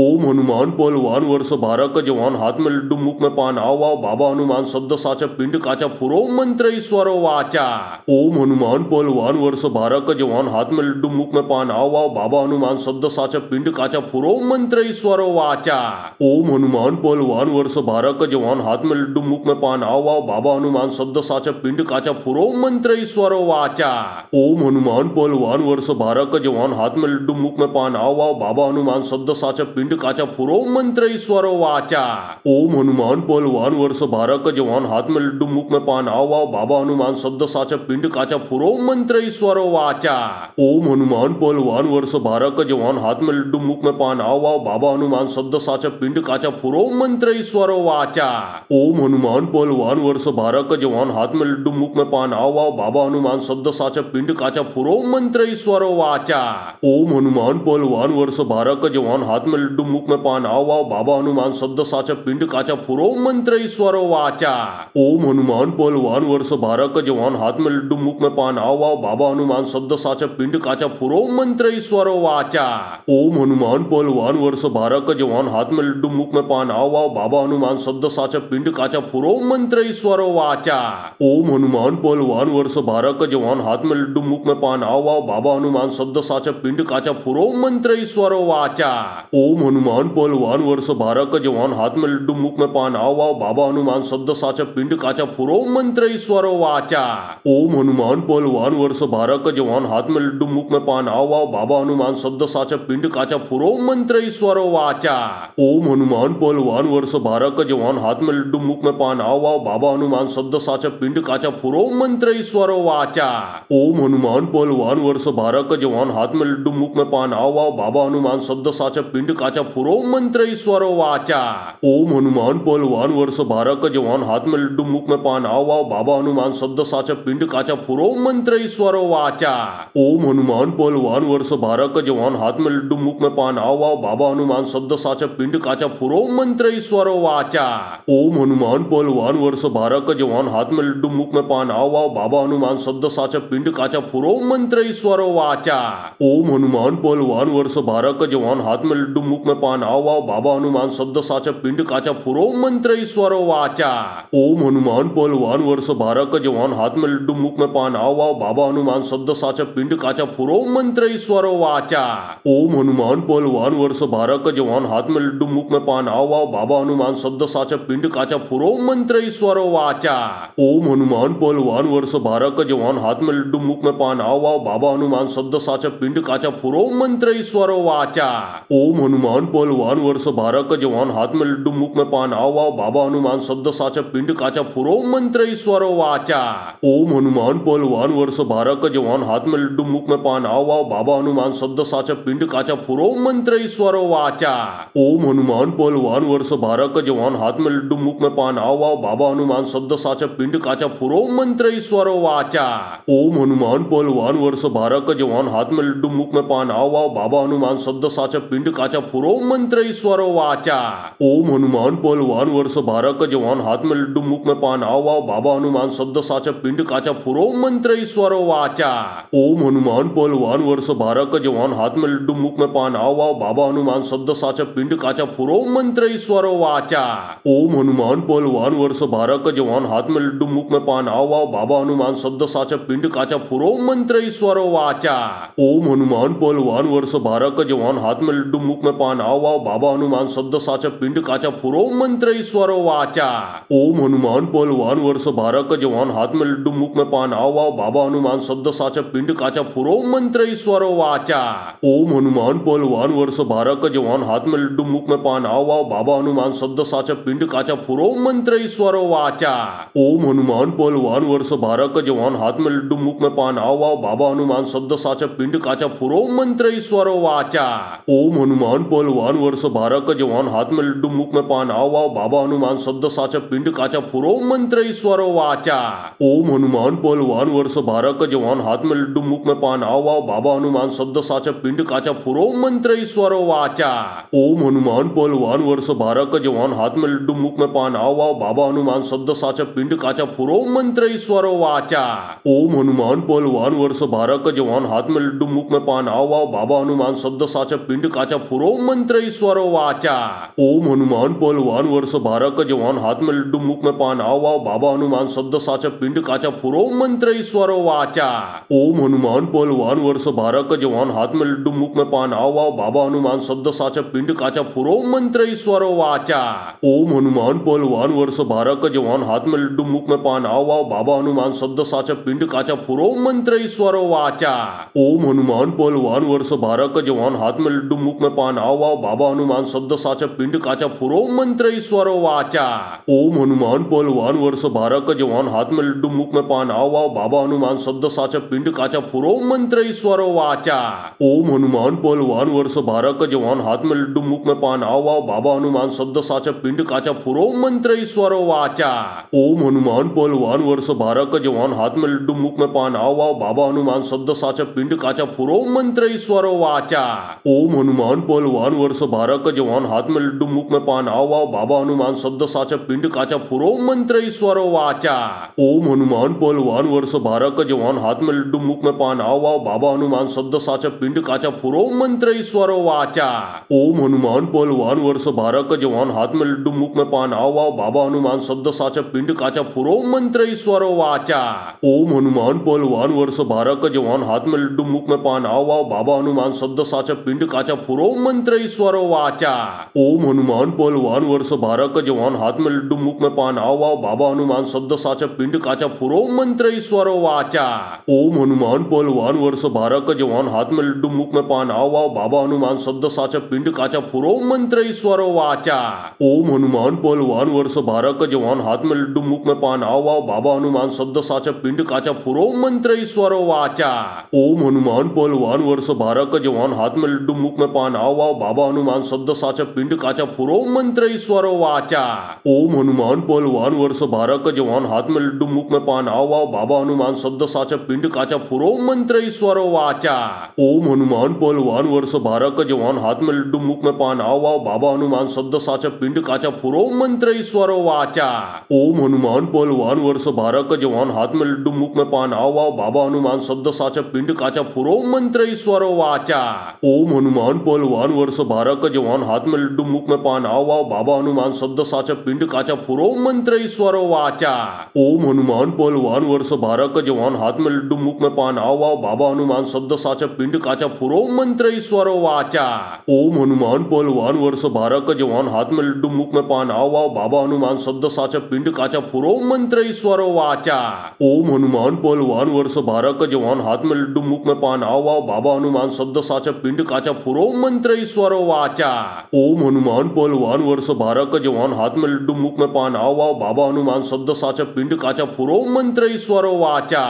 ओम हनुमान पहलवान वर्ष 12 का जवान हाथ में लड्डू मुख में पान आओ आओ बाबा हनुमान शब्द साचा पिंड काचा फुरो मंत्र ईश्वरो वाचा। ओम हनुमान पहलवान वर्ष 12 का जवान हाथ में लड्डू मुख में पान आओ आओ बाबा हनुमान शब्द साचा पिंड काचा फुरो मंत्र ईश्वरो वाचा। ओम हनुमान पहलवान वर्ष 12 का जवान हाथ में लड्डू मुख में पान आओ आओ बाबा हनुमान शब्द साचा पिंड काचा फुरो मंत्र ईश्वरो वाचा। ओम हनुमान पहलवान वर्ष 12 का जवान हाथ में लड्डू मुख में पान आओ आओ बाबा हनुमान शब्द साचा पिंड काचा फुरो मंत्र ईश्वरो वाचा। ओम हनुमान पहलवान वर्ष 12 का जवान हाथ में लड्डू मुख में पान आओ आओ बाबा हनुमान शब्द साचा पिंड काचा फुरो मंत्र ईश्वरो वाचा। ओम हनुमान पहलवान वर्ष 12 का जवान हाथ में लड्डू मुख में पान आओ आओ बाबा हनुमान शब्द साचा पिंड काचा फुरो मंत्र ईश्वरो वाचा। ओम हनुमान पहलवान वर्ष 12 का जवान हाथ में लड्डू मुख में पान आओ आओ बाबा हनुमान शब्द साचा पिंड काचा फुरो मंत्र ईश्वरो वाचा। ओम हनुमान पहलवान वर्ष 12 का जवान हाथ में लड्डू मुख में पान आओ आओ बाबा हनुमान शब्द साचा पिंड काचा फुरो मंत्र ईश्वरो वाचा। ओम हनुमान पहलवान वर्ष 12 का जवान हाथ में लड्डू मुख में पान आओ आओ बाबा हनुमान शब्द साचा पिंड काचा फुरो मंत्र ईश्वरो वाचा। ओम हनुमान पहलवान वर्ष 12 का जवान हाथ में लड्डू मुख में पान आओ आओ बाबा हनुमान शब्द साचा पिंड काचा फुरो मंत्र ईश्वरो वाचा। ओम हनुमान पहलवान वर्ष 12 का जवान हाथ में लड्डू मुख में पान आओ आओ बाबा हनुमान शब्द साचा पिंड काचा फुरो मंत्र ईश्वरो वाचा। ओम हनुमान पहलवान वर्ष 12 का जवान हाथ में लड्डू मुख में पान आओ आओ बाबा हनुमान शब्द साचा पिंड काचा फुरो मंत्र ईश्वरो वाचा। ओम हनुमान पहलवान वर्ष 12 का जवान हाथ में लड्डू मुख में पान आओ आओ बाबा हनुमान शब्द साचा पिंड काचा फुरो मंत्र ईश्वरो वाचा। ओम हनुमान पहलवान वर्ष 12 का जवान हाथ में लड्डू मुख में पान आओ आओ बाबा हनुमान शब्द साचा पिंड काचा फुरो मंत्र ईश्वरो वाचा। ओम हनुमान पहलवान वर्ष 12 का जवान हाथ में लड्डू मुख में पान आओ आओ बाबा हनुमान शब्द साचा पिंड काचा फुरो मंत्र ईश्वरो वाचा। ओम हनुमान पहलवान वर्ष 12 का जवान हाथ में लड्डू मुख में पान आओ आओ बाबा हनुमान शब्द साचा पिंड काचा फुरो मंत्र ईश्वरो वाचा। ओम हनुमान पहलवान वर्ष 12 का जवान हाथ में लड्डू मुख में पान आओ आओ बाबा हनुमान शब्द साचा पिंड काचा फुरो मंत्र ईश्वरो वाचा। ओम हनुमान पहलवान वर्ष 12 का जवान हाथ में लड्डू मुख में पान आओ आओ बाबा हनुमान शब्द साचा पिंड काचा फुरो मंत्र ईश्वरो वाचा। ओम हनुमान पहलवान वर्ष 12 का जवान हाथ में लड्डू मुख में पान आओ आओ बाबा हनुमान शब्द साचा पिंड काचा फुरो मंत्र ईश्वरो वाचा। ओम हनुमान पहलवान वर्ष 12 का जवान हाथ में लड्डू मुख में पान आओ आओ बाबा हनुमान शब्द साचा पिंड काचा फुरो मंत्र ईश्वरो वाचा। ओम हनुमान पहलवान वर्ष 12 का जवान हाथ में लड्डू मुख में पान आओ आओ बाबा हनुमान शब्द साचा पिंड काचा फुरो मंत्र ईश्वरो वाचा। ओम हनुमान पहलवान वर्ष 12 का जवान हाथ में लड्डू मुख में पान आओ आओ बाबा हनुमान शब्द साचा पिंड काचा फुरो मंत्र ईश्वरो वाचा। ओम हनुमान पहलवान वर्ष 12 का जवान हाथ में लड्डू मुख में पान आओ आओ बाबा हनुमान शब्द साचा पिंड काचा फुरो मंत्र ईश्वरो वाचा। ओम हनुमान पहलवान वर्ष 12 का जवान हाथ में लड्डू मुख में पान आओ आओ बाबा हनुमान शब्द साचा पिंड काचा फुरो मंत्र ईश्वरो वाचा। ओम हनुमान पहलवान वर्ष 12 का जवान हाथ में लड्डू मुख में पान आओ आओ बाबा हनुमान शब्द साचा पिंड काचा फुरो मंत्र ईश्वरो वाचा। ओम हनुमान पहलवान वर्ष 12 का जवान हाथ में लड्डू मुख में पान आओ आओ बाबा हनुमान शब्द साचा पिंड काचा फुरो मंत्र ईश्वरो वाचा। ओम हनुमान पहलवान वर्ष 12 का जवान हाथ में लड्डू मुख में पान आओ आओ बाबा हनुमान शब्द साचा पिंड काचा फुरो मंत्र ईश्वरो वाचा। ओम हनुमान पहलवान वर्ष 12 का जवान हाथ में लड्डू मुख में पान आओ आओ बाबा हनुमान शब्द साचा पिंड काचा फुरो मंत्र ईश्वरो वाचा। ओम हनुमान पहलवान वर्ष 12 का जवान हाथ में लड्डू मुख में पान आओ आओ बाबा हनुमान शब्द साचा पिंड काचा फुरो मंत्र ईश्वरो वाचा। ओम हनुमान पहलवान वर्ष 12 का जवान हाथ में लड्डू मुख में पान आओ आओ बाबा हनुमान शब्द साचा पिंड काचा फुरो मंत्र ईश्वरो वाचा। ओम हनुमान पहलवान वर्ष 12 का जवान हाथ में लड्डू मुख में पान आओ आओ बाबा हनुमान शब्द साचा पिंड काचा फुरो मंत्र मंत्रेश्वरो वाचा। ओम हनुमान पहलवान वर्ष 12 का जवान हाथ में लड्डू मुख में पान आओ आओ बाबा हनुमान शब्द साचा पिंड काचा फुरो मंत्रेश्वरो वाचा। ओम हनुमान पहलवान वर्ष 12 का जवान हाथ में लड्डू मुख में पान आओ आओ बाबा हनुमान शब्द साचा पिंड काचा फुरो मंत्रेश्वरो वाचा। ओम हनुमान पहलवान वर्ष 12 का जवान हाथ में लड्डू मुख में पान आओ आओ बाबा हनुमान शब्द साचा पिंड काचा फुरो मंत्रेश्वरो वाचा। ओम हनुमान पहलवान वर्ष 12 का जवान हाथ में लड्डू मुख में पान आओ आओ बाबा हनुमान शब्द साचा पिंड काचा फुरो मंत्रेश्वरो वाचा। ओम हनुमान पहलवान वर्ष 12 का जवान हाथ में लड्डू मुख में पान आओ आओ बाबा हनुमान शब्द साचा पिंड काचा फुरो मंत्रेश्वरो वाचा। ओम हनुमान पहलवान वर्ष 12 का जवान हाथ में लड्डू मुख में पान आओ आओ बाबा हनुमान शब्द साचा पिंड काचा फुरो मंत्रेश्वरो वाचा। ओम हनुमान पहलवान वर्ष 12 का जवान हाथ में लड्डू मुख में पान आओ आओ बाबा हनुमान शब्द साचा पिंड काचा फुरो मंत्रेश्वरो वाचा। ओम हनुमान पहलवान वर्ष 12 का जवान हाथ में लड्डू मुख में पान आओ आओ बाबा हनुमान शब्द साचा पिंड काचा फुरो मंत्रेश्वरो वाचा। ओम हनुमान पहलवान वर्ष 12 का जवान हाथ में लड्डू मुख में पान आओ आओ बाबा हनुमान शब्द साचा पिंड काचा फुरो मंत्रेश्वरो वाचा। ओम हनुमान पहलवान वर्ष 12 का जवान हाथ में लड्डू मुख में पान आओ आओ बाबा हनुमान शब्द साचा पिंड काचा फुरो मंत्रेश्वरो वाचा। ओम हनुमान पहलवान वर्ष 12 का जवान हाथ में लड्डू मुख में पान आओ आओ बाबा हनुमान शब्द साचा पिंड काचा फुरो मंत्रेश्वरो वाचा। ओम हनुमान पहलवान वर्ष 12 का जवान हाथ में लड्डू मुख में पान आओ आओ बाबा हनुमान शब्द साचा पिंड काचा फुरो मंत्रेश्वरो वाचा। ओम हनुमान पहलवान वर्ष 12 का जवान हाथ में लड्डू मुख में पान आओ आओ बाबा हनुमान शब्द साचा पिंड काचा फुरो मंत्रेश्वरो वाचा। ओम हनुमान पहलवान वर्ष 12 का जवान हाथ में लड्डू मुख में पान आओ आओ बाबा हनुमान शब्द साचा पिंड काचा फुरो मंत्रेश्वरो वाचा। ओम हनुमान पहलवान वर्ष 12 का जवान हाथ में लड्डू मुख में पान आओ आओ बाबा हनुमान शब्द साचा पिंड काचा फुरो मंत्रेश्वरो वाचा। ओम हनुमान पहलवान वर्ष 12 का जवान हाथ में लड्डू मुख में पान आओ आओ बाबा हनुमान शब्द साचा पिंड काचा फुरो मंत्रेश्वरो वाचा। ओम हनुमान पहलवान वर्ष 12 का जवान हाथ में लड्डू मुख में पान आओ आओ बाबा हनुमान शब्द साचा पिंड काचा फुरो मंत्रेश्वरो वाचा। ओम हनुमान पहलवान वर्ष 12 का जवान हाथ में लड्डू मुख में पान आओ आओ बाबा हनुमान शब्द साचा पिंड काचा फुरो मंत्रेश्वरो वाचा। ओम हनुमान पहलवान वर्ष 12 का जवान हाथ में लड्डू मुख में पान आओ आओ बाबा हनुमान शब्द साचा पिंड काचा फुरो मंत्रेश्वरो वाचा। ओम हनुमान पहलवान वर्ष 12 का जवान हाथ में लड्डू मुख में पान आओ आओ बाबा हनुमान शब्द साचा पिंड काचा फुरो मंत्रेश्वरो वाचा। ओम हनुमान पहलवान वर्ष 12 का जवान हाथ में लड्डू मुख में पान आओ आओ बाबा हनुमान शब्द साचा पिंड काचा फुरो मंत्रेश्वरो वाचा। ओम हनुमान पहलवान वर्ष 12 का जवान हाथ में लड्डू मुख में पान आओ आओ बाबा हनुमान शब्द साचा पिंड काचा फुरो मंत्रेश्वरो वाचा। ओम हनुमान पहलवान वर्ष 12 का जवान हाथ में लड्डू मुख में पान आओ आओ बाबा हनुमान शब्द साचा पिंड काचा फुरो मंत्रेश्वरो वाचा। ओम हनुमान पहलवान वर्ष 12 का जवान हाथ में लड्डू मुख में पान आओ आओ बाबा हनुमान शब्द साचा पिंड काचा फुरो मंत्रेश्वरो वाचा। ओम हनुमान पहलवान वर्ष 12 का जवान हाथ में लड्डू मुख में पान आओ आओ बाबा हनुमान शब्द साचा पिंड काचा फुरो मंत्रेश्वरो वाचा। ओम हनुमान पहलवान वर्ष 12 का जवान हाथ में लड्डू मुख में पान आओ आओ बाबा हनुमान शब्द साचा पिंड काचा फुरो मंत्रेश्वरो वाचा। ओम हनुमान पहलवान वर्ष 12 का जवान हाथ में लड्डू मुख में पान आओ आओ बाबा हनुमान शब्द साचा पिंड काचा फुरो मंत्रेश्वरो वाचा। ओम हनुमान पहलवान वर्ष 12 का जवान हाथ में लड्डू मुख में पान आओ आओ बाबा हनुमान शब्द साचा पिंड काचा फुरो मंत्रेश्वरो वाचा। ओम हनुमान पहलवान वर्ष 12 का जवान हाथ में लड्डू मुख में पान आओ आओ बाबा हनुमान शब्द साचा पिंड काचा फुरो मंत्रेश्वरो वाचा।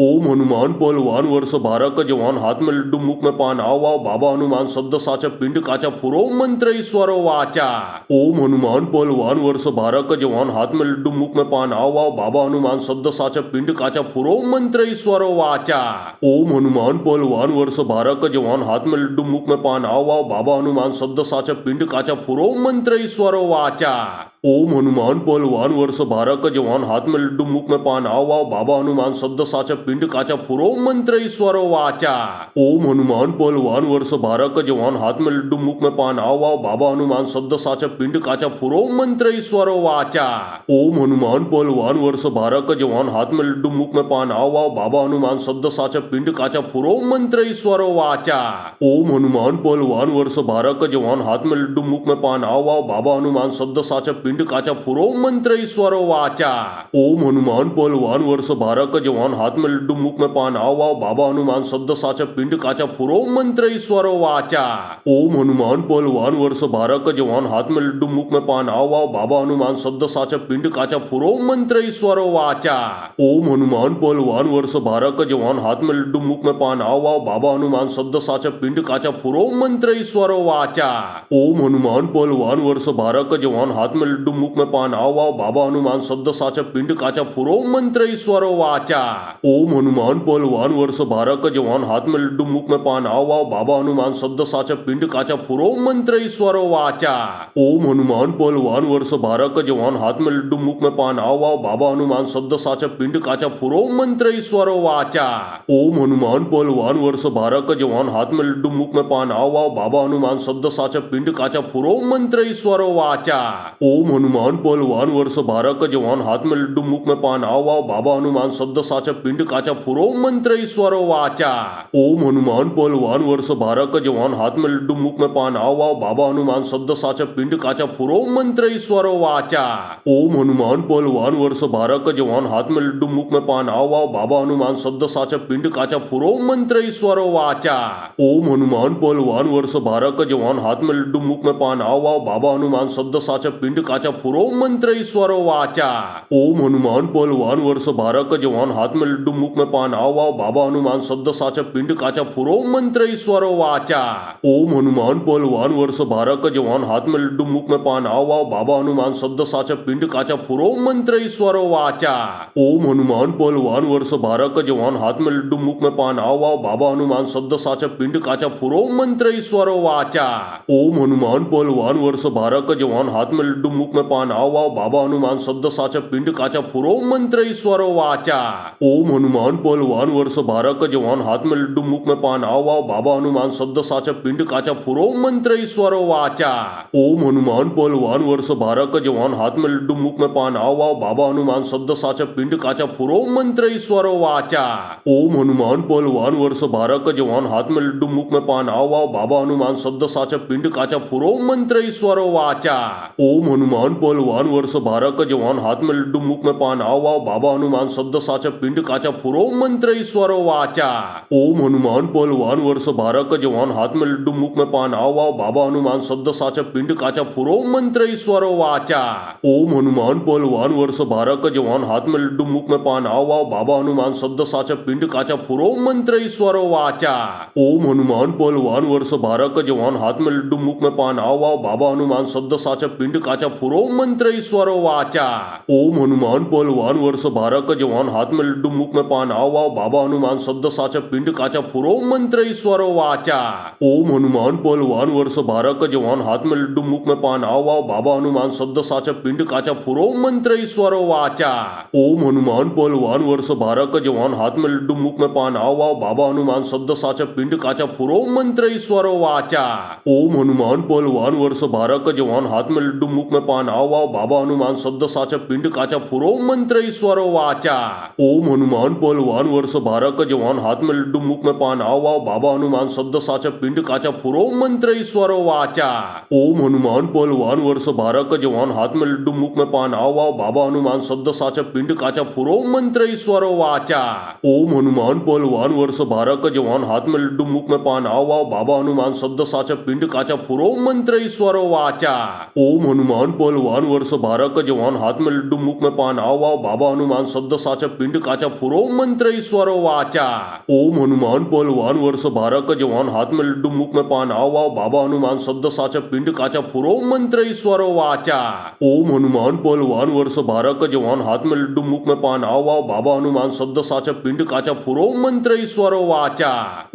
ओम हनुमान पहलवान वर्ष 12 का जवान हाथ में लड्डू मुख में पान आओ आओ बाबा हनुमान शब्द साचा पिंड काचा फुरो मंत्रेश्वरो वाचा। ओम हनुमान पहलवान वर्ष 12 का जवान हाथ में लड्डू मुख में पान आओ आओ बाबा हनुमान शब्द साचा पिंड काचा फुरो मंत्रेश्वरो वाचा। ओम हनुमान पहलवान वर्ष 12 का जवान हाथ में लड्डू मुख में पान आओ आओ बाबा हनुमान शब्द साचा पिंड काचा फुरो मंत्रेश्वरो वाचा। ओम हनुमान पहलवान वर्ष 12 का जवान हाथ में लड्डू मुख में पान आओ आओ बाबा हनुमान शब्द साचा पिंड काचा फुरो मंत्रेश्वरो वाचा। ओम हनुमान पहलवान वर्ष 12 का जवान हाथ में लड्डू मुख में पान आओ आओ बाबा हनुमान शब्द साचा पिंड काचा फुरो मंत्रेश्वरो वाचा। ओम हनुमान पहलवान वर्ष 12 का जवान हाथ में लड्डू मुख में पान आओ आओ बाबा हनुमान शब्द साचा पिंड काचा फुरो मंत्रेश्वरो वाचा। ओम हनुमान पहलवान वर्ष 12 का जवान हाथ में लड्डू मुख में पान आओ आओ बाबा हनुमान शब्द साचा पिंड पिंड काचा फुरो मंत्र ईश्वरो वाचा। ओम हनुमान पहलवान वर्ष 12 का जवान हाथ में लड्डू मुख में पान आओ आओ बाबा हनुमान शब्द साचा पिंड काचा फुरो मंत्र ईश्वरो वाचा। ओम हनुमान पहलवान वर्ष 12 का जवान हाथ में लड्डू मुख में पान आओ आओ बाबा हनुमान शब्द साचा पिंड काचा फुरो मंत्र ईश्वरो वाचा। ओम हनुमान पहलवान वर्ष 12 का जवान हाथ में लड्डू मुख में पान आओ आओ बाबा हनुमान शब्द साचा पिंड काचा फुरो मंत्र ईश्वरो वाचा। ओम हनुमान पहलवान वर्ष 12 का जवान हाथ में लड्डू मुख में पान आओ आओ बाबा हनुमान शब्द साचा पिंड काचा फुरो मंत्र ईश्वरो वाचा। ओम हनुमान पहलवान वर्ष 12 का जवान हाथ में लड्डू मुख में पान आओ आओ बाबा हनुमान शब्द साचा पिंड काचा फुरो मंत्र ईश्वरो वाचा। ओम हनुमान पहलवान वर्ष 12 का जवान हाथ में लड्डू मुख में पान आओ आओ बाबा हनुमान शब्द साचा पिंड काचा फुरो मंत्र ईश्वरो वाचा। ओम हनुमान पहलवान वर्ष 12 का जवान हाथ में लड्डू मुख में पान आओ आओ बाबा हनुमान शब्द साचा पिंड काचा फुरो मंत्र ईश्वरो वाचा। ओम हनुमान पहलवान वर्ष 12 का जवान हाथ में लड्डू मुख में पान आओ आओ बाबा हनुमान शब्द साचा पिंड काचा फुरो मंत्र ईश्वरो वाचा। ओम हनुमान पहलवान वर्ष 12 का जवान हाथ में लड्डू मुख में पान आओ आओ बाबा हनुमान शब्द साचा पिंड काचा फुरो मंत्र ईश्वरो वाचा। ओम हनुमान पहलवान वर्ष 12 का जवान हाथ में लड्डू मुख में पान आओ आओ बाबा हनुमान शब्द साचा पिंड काचा फुरो मंत्र ईश्वरो वाचा। ओम हनुमान पहलवान वर्ष 12 का जवान हाथ में लड्डू मुख में पान आओ आओ बाबा हनुमान शब्द साचा पिंड काचा फुरो मंत्र ईश्वरो वाचा। ओम हनुमान पहलवान वर्ष 12 का जवान हाथ में लड्डू मुख में पान आओ आओ बाबा हनुमान शब्द साचा पिंड काचा फुरो मंत्र ईश्वरो वाचा। ओम हनुमान पहलवान वर्ष 12 का जवान हाथ में लड्डू मुख में पान आओ आओ बाबा हनुमान शब्द साचा पिंड काचा फुरो मंत्र ईश्वरो वाचा। ओम हनुमान पहलवान वर्ष 12 का जवान हाथ में लड्डू मुख में पान आओ आओ बाबा हनुमान शब्द साचा पिंड काचा फुरो मंत्र ईश्वरो वाचा। ओम हनुमान पहलवान वर्ष 12 का जवान हाथ में लड्डू मुख में पान आओ आओ बाबा हनुमान शब्द साचा पिंड काचा फुरो मंत्र ईश्वरो वाचा। ओम हनुमान पहलवान वर्ष 12 का जवान हाथ में लड्डू मुख में पान आओ आओ बाबा हनुमान शब्द साचा पिंड काचा फुरो मंत्र ईश्वरो वाचा। ओम हनुमान पहलवान वर्ष 12 का जवान हाथ में लड्डू मुख में पान आओ आओ बाबा हनुमान शब्द साचा पिंड काचा फुरो मंत्र ईश्वरो वाचा। ओम हनुमान पहलवान वर्ष 12 का जवान हाथ में लड्डू मुख में पान आओ आओ बाबा हनुमान शब्द साचा पिंड काचा फुरो मंत्र ईश्वरो वाचा। ओम हनुमान पहलवान वर्ष 12 का जवान हाथ में लड्डू मुख में पान आओ आओ बाबा हनुमान शब्द साचा पिंड काचा फुरो मंत्र ईश्वरो वाचा। ओम हनुमान पहलवान वर्ष 12 का जवान हाथ में लड्डू मुख में पान आओ आओ बाबा हनुमान शब्द साचा पिंड काचा फुरो मंत्र ईश्वरो वाचा। ओम हनुमान पहलवान वर्ष 12 का जवान हाथ में लड्डू मुख में पान आओ आओ बाबा हनुमान शब्द साचा पिंड काचा फुरो मंत्र ईश्वरो वाचा। ओम हनुमान पहलवान वर्ष 12 का जवान हाथ में लड्डू मुख में पान आओ आओ बाबा हनुमान शब्द साचा पिंड काचा फुरो मंत्र ईश्वरो वाचा। ओम हनुमान पहलवान वर्ष 12 का जवान हाथ में लड्डू मुख में पान आओ आओ बाबा हनुमान शब्द साचा पिंड काचा फुरो मंत्र ईश्वरो वाचा। ओम हनुमान पहलवान वर्ष 12 का जवान हाथ में लड्डू मुख में पान आओ आओ बाबा हनुमान शब्द साचा पिंड काचा फुरो मंत्र ईश्वरो वाचा। ओम हनुमान पहलवान वर्ष 12 का जवान हाथ में लड्डू मुख में पान आओ आओ बाबा हनुमान शब्द साचा पिंड काचा फुरो मंत्र ईश्वरो वाचा। ओम हनुमान पहलवान वर्ष 12 का जवान हाथ में लड्डू मुख में पान आओ आओ बाबा हनुमान शब्द साचा पिंड काचा फुरो मंत्र ईश्वरो वाचा। ओम हनुमान पहलवान वर्ष 12 का जवान हाथ में लड्डू मुख में पान आओ आओ बाबा हनुमान शब्द साचा पिंड काचा फुरो मंत्र ईश्वरो वाचा। ओम हनुमान पहलवान वर्ष 12 का जवान हाथ में लड्डू मुख में पान आओ आओ बाबा हनुमान शब्द साचा पिंड काचा फुरो मंत्र ईश्वरो वाचा। ओम हनुमान पहलवान वर्ष 12 का जवान हाथ में लड्डू मुख में पान आओ आओ बाबा हनुमान शब्द साचा पिंड काचा फुरो मंत्र ईश्वरो वाचा। ओम हनुमान पहलवान वर्ष 12 का जवान हाथ में लड्डू मुख में पान आओ आओ बाबा हनुमान शब्द साचा पिंड काचा फुरो मंत्र ईश्वरो वाचा। ओम हनुमान पहलवान वर्ष 12 का जवान हाथ में लड्डू मुख में पान आओ आओ बाबा हनुमान शब्द साचा पिंड काचा फुरो मंत्र ईश्वरो वाचा। ओम हनुमान पहलवान वर्ष 12 का जवान हाथ में लड्डू मुख में पान आओ आओ बाबा हनुमान शब्द साचा पिंड काचा फुरो मंत्र ईश्वरो वाचा।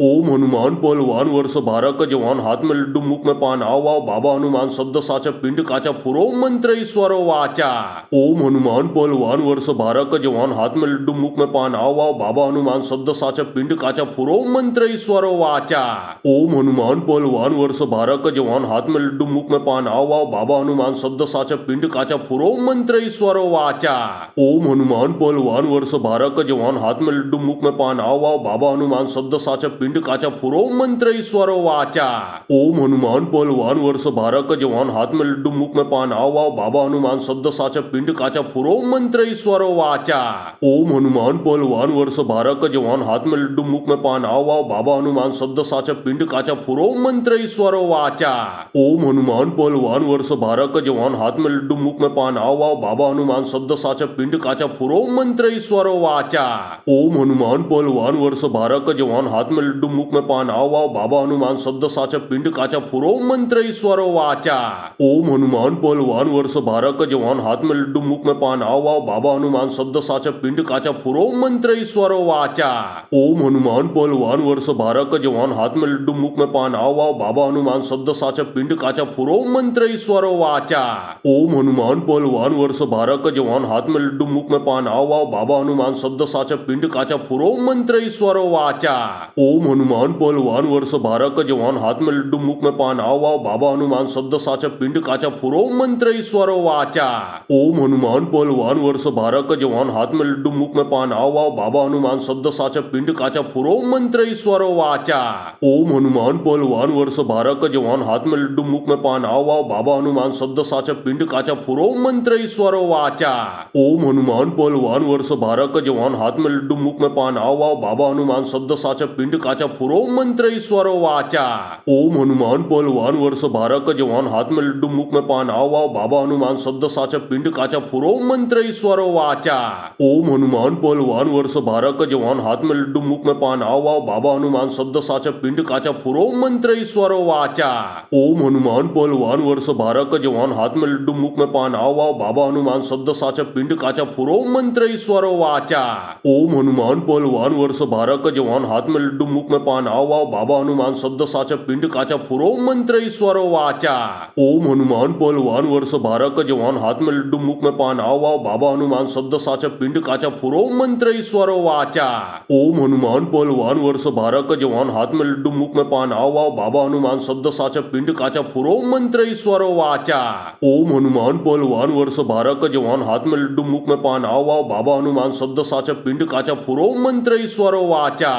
ओम हनुमान पहलवान वर्ष 12 का जवान हाथ में लड्डू मुख में पान आओ आओ बाबा हनुमान शब्द साचा पिंड काचा फुरो मंत्र ईश्वरो वाचा। ओम हनुमान पहलवान वर्ष 12 का जवान हाथ में लड्डू मुख में पान आओ आओ बाबा हनुमान शब्द साचा पिंड काचा फुरो मंत्र ईश्वरो वाचा। ओम हनुमान पहलवान वर्ष 12 का जवान हाथ में लड्डू मुख में पान आओ आओ बाबा हनुमान शब्द साचा पिंड काचा फुरो मंत्र ईश्वरो वाचा। ओम हनुमान पहलवान वर्ष 12 का जवान हाथ में लड्डू मुख में पान आओ आओ बाबा हनुमान शब्द साचा पिंड काचा फुरो मंत्र ईश्वरो वाचा। ओम हनुमान पहलवान वर्ष 12 का जवान हाथ में लड्डू मुख में पान आव वाव बाबा हनुमान शब्द साच पिंड काचा फुरो मंत्र ईश्वरो वाचा। ओम हनुमान पहलवान वर्ष 12 का जवान हाथ में लड्डू मुख में पान आव वाव बाबा हनुमान शब्द साच पिंड काचा फुरो मंत्र ईश्वरो वाचा। ओम हनुमान पहलवान वर्ष 12 का जवान हाथ में लड्डू मुख में पान आव वाव बाबा हनुमान शब्द साच पिंड काचा फुरो मंत्र ईश्वरो वाचा। ओम हनुमान पहलवान वर्ष 12 का जवान हाथ में लड्डू मुख में पान आव वाव बाबा हनुमान शब्द साच पिंड काचा फुरो मंत्र ईश्वरो वाचा। ओम हनुमान पहलवान वर्ष 12 का जवान हाथ में लड्डू मुख में पान आव वाव बाबा हनुमान शब्द साच पिंड काचा फुरो मंत्र ईश्वरो वाचा। ओम हनुमान पहलवान वर्ष 12 का जवान हाथ में लड्डू मुख में पान आव वाव बाबा हनुमान शब्द साच पिंड काचा फुरो मंत्र ईश्वरो वाचा। ओम हनुमान पहलवान वर्ष 12 का जवान हाथ में लड्डू मुख में पान आव वाव बाबा हनुमान शब्द साच पिंड काचा फुरो मंत्र ईश्वरो वाचा। ओम हनुमान पहलवान वर्ष 12 का जवान हाथ में लड्डू मुख में पान आव वाव बाबा हनुमान शब्द साच पिंड काचा फुरो मंत्र ईश्वरो वाचा। ओम हनुमान पहलवान वर्ष 12 का जवान हाथ में लड्डू मुख में पान आव वाव बाबा हनुमान शब्द साच पिंड काचा फुरो मंत्र ईश्वरो वाचा। ओम हनुमान पहलवान वर्ष 12 का जवान हाथ में लड्डू मुख में पान आव वाव बाबा हनुमान शब्द साच पिंड काचा फुरो मंत्र ईश्वरो वाचा। ओम हनुमान पहलवान वर्ष 12 का जवान हाथ में लड्डू मुख में पान आव वाव बाबा हनुमान शब्द साच पिंड काचा फुरो मंत्र ईश्वरो वाचा। ओम हनुमान पहलवान वर्ष 12 का जवान हाथ में लड्डू मुख में पान आव वाव बाबा हनुमान शब्द साच पिंड काचा फुरो मंत्र ईश्वरो वाचा। ओम हनुमान पहलवान वर्ष 12 का जवान हाथ में लड्डू मुख में पान आव वाव बाबा हनुमान शब्द साच पिंड काचा फुरो मंत्र ईश्वरो वाचा। ओम हनुमान पहलवान वर्ष 12 का जवान हाथ में लड्डू मुख में पान आव वाव बाबा हनुमान शब्द साच पिंड काचा फुरो मंत्र ईश्वरो वाचा। ओम हनुमान पहलवान वर्ष 12 का जवान हाथ में लड्डू मुख में पान आव वाव बाबा हनुमान शब्द साच पिंड काचा फुरो मंत्र ईश्वरो वाचा। ओम हनुमान पहलवान वर्ष 12 का जवान हाथ में लड्डू मुख में पान आव वाव बाबा हनुमान शब्द साच पिंड काचा फुरो मंत्र ईश्वरो वाचा। ओम हनुमान पहलवान वर्ष 12 का जवान हाथ में लड्डू मुख में पान आव वाव बाबा हनुमान शब्द साच पिंड काचा फुरो मंत्र ईश्वरो वाचा। ओम हनुमान पहलवान वर्ष 12 का जवान हाथ में लड्डू मुख में पान आव वाव बाबा हनुमान शब्द साच पिंड काचा फुरो मंत्र ईश्वरो वाचा।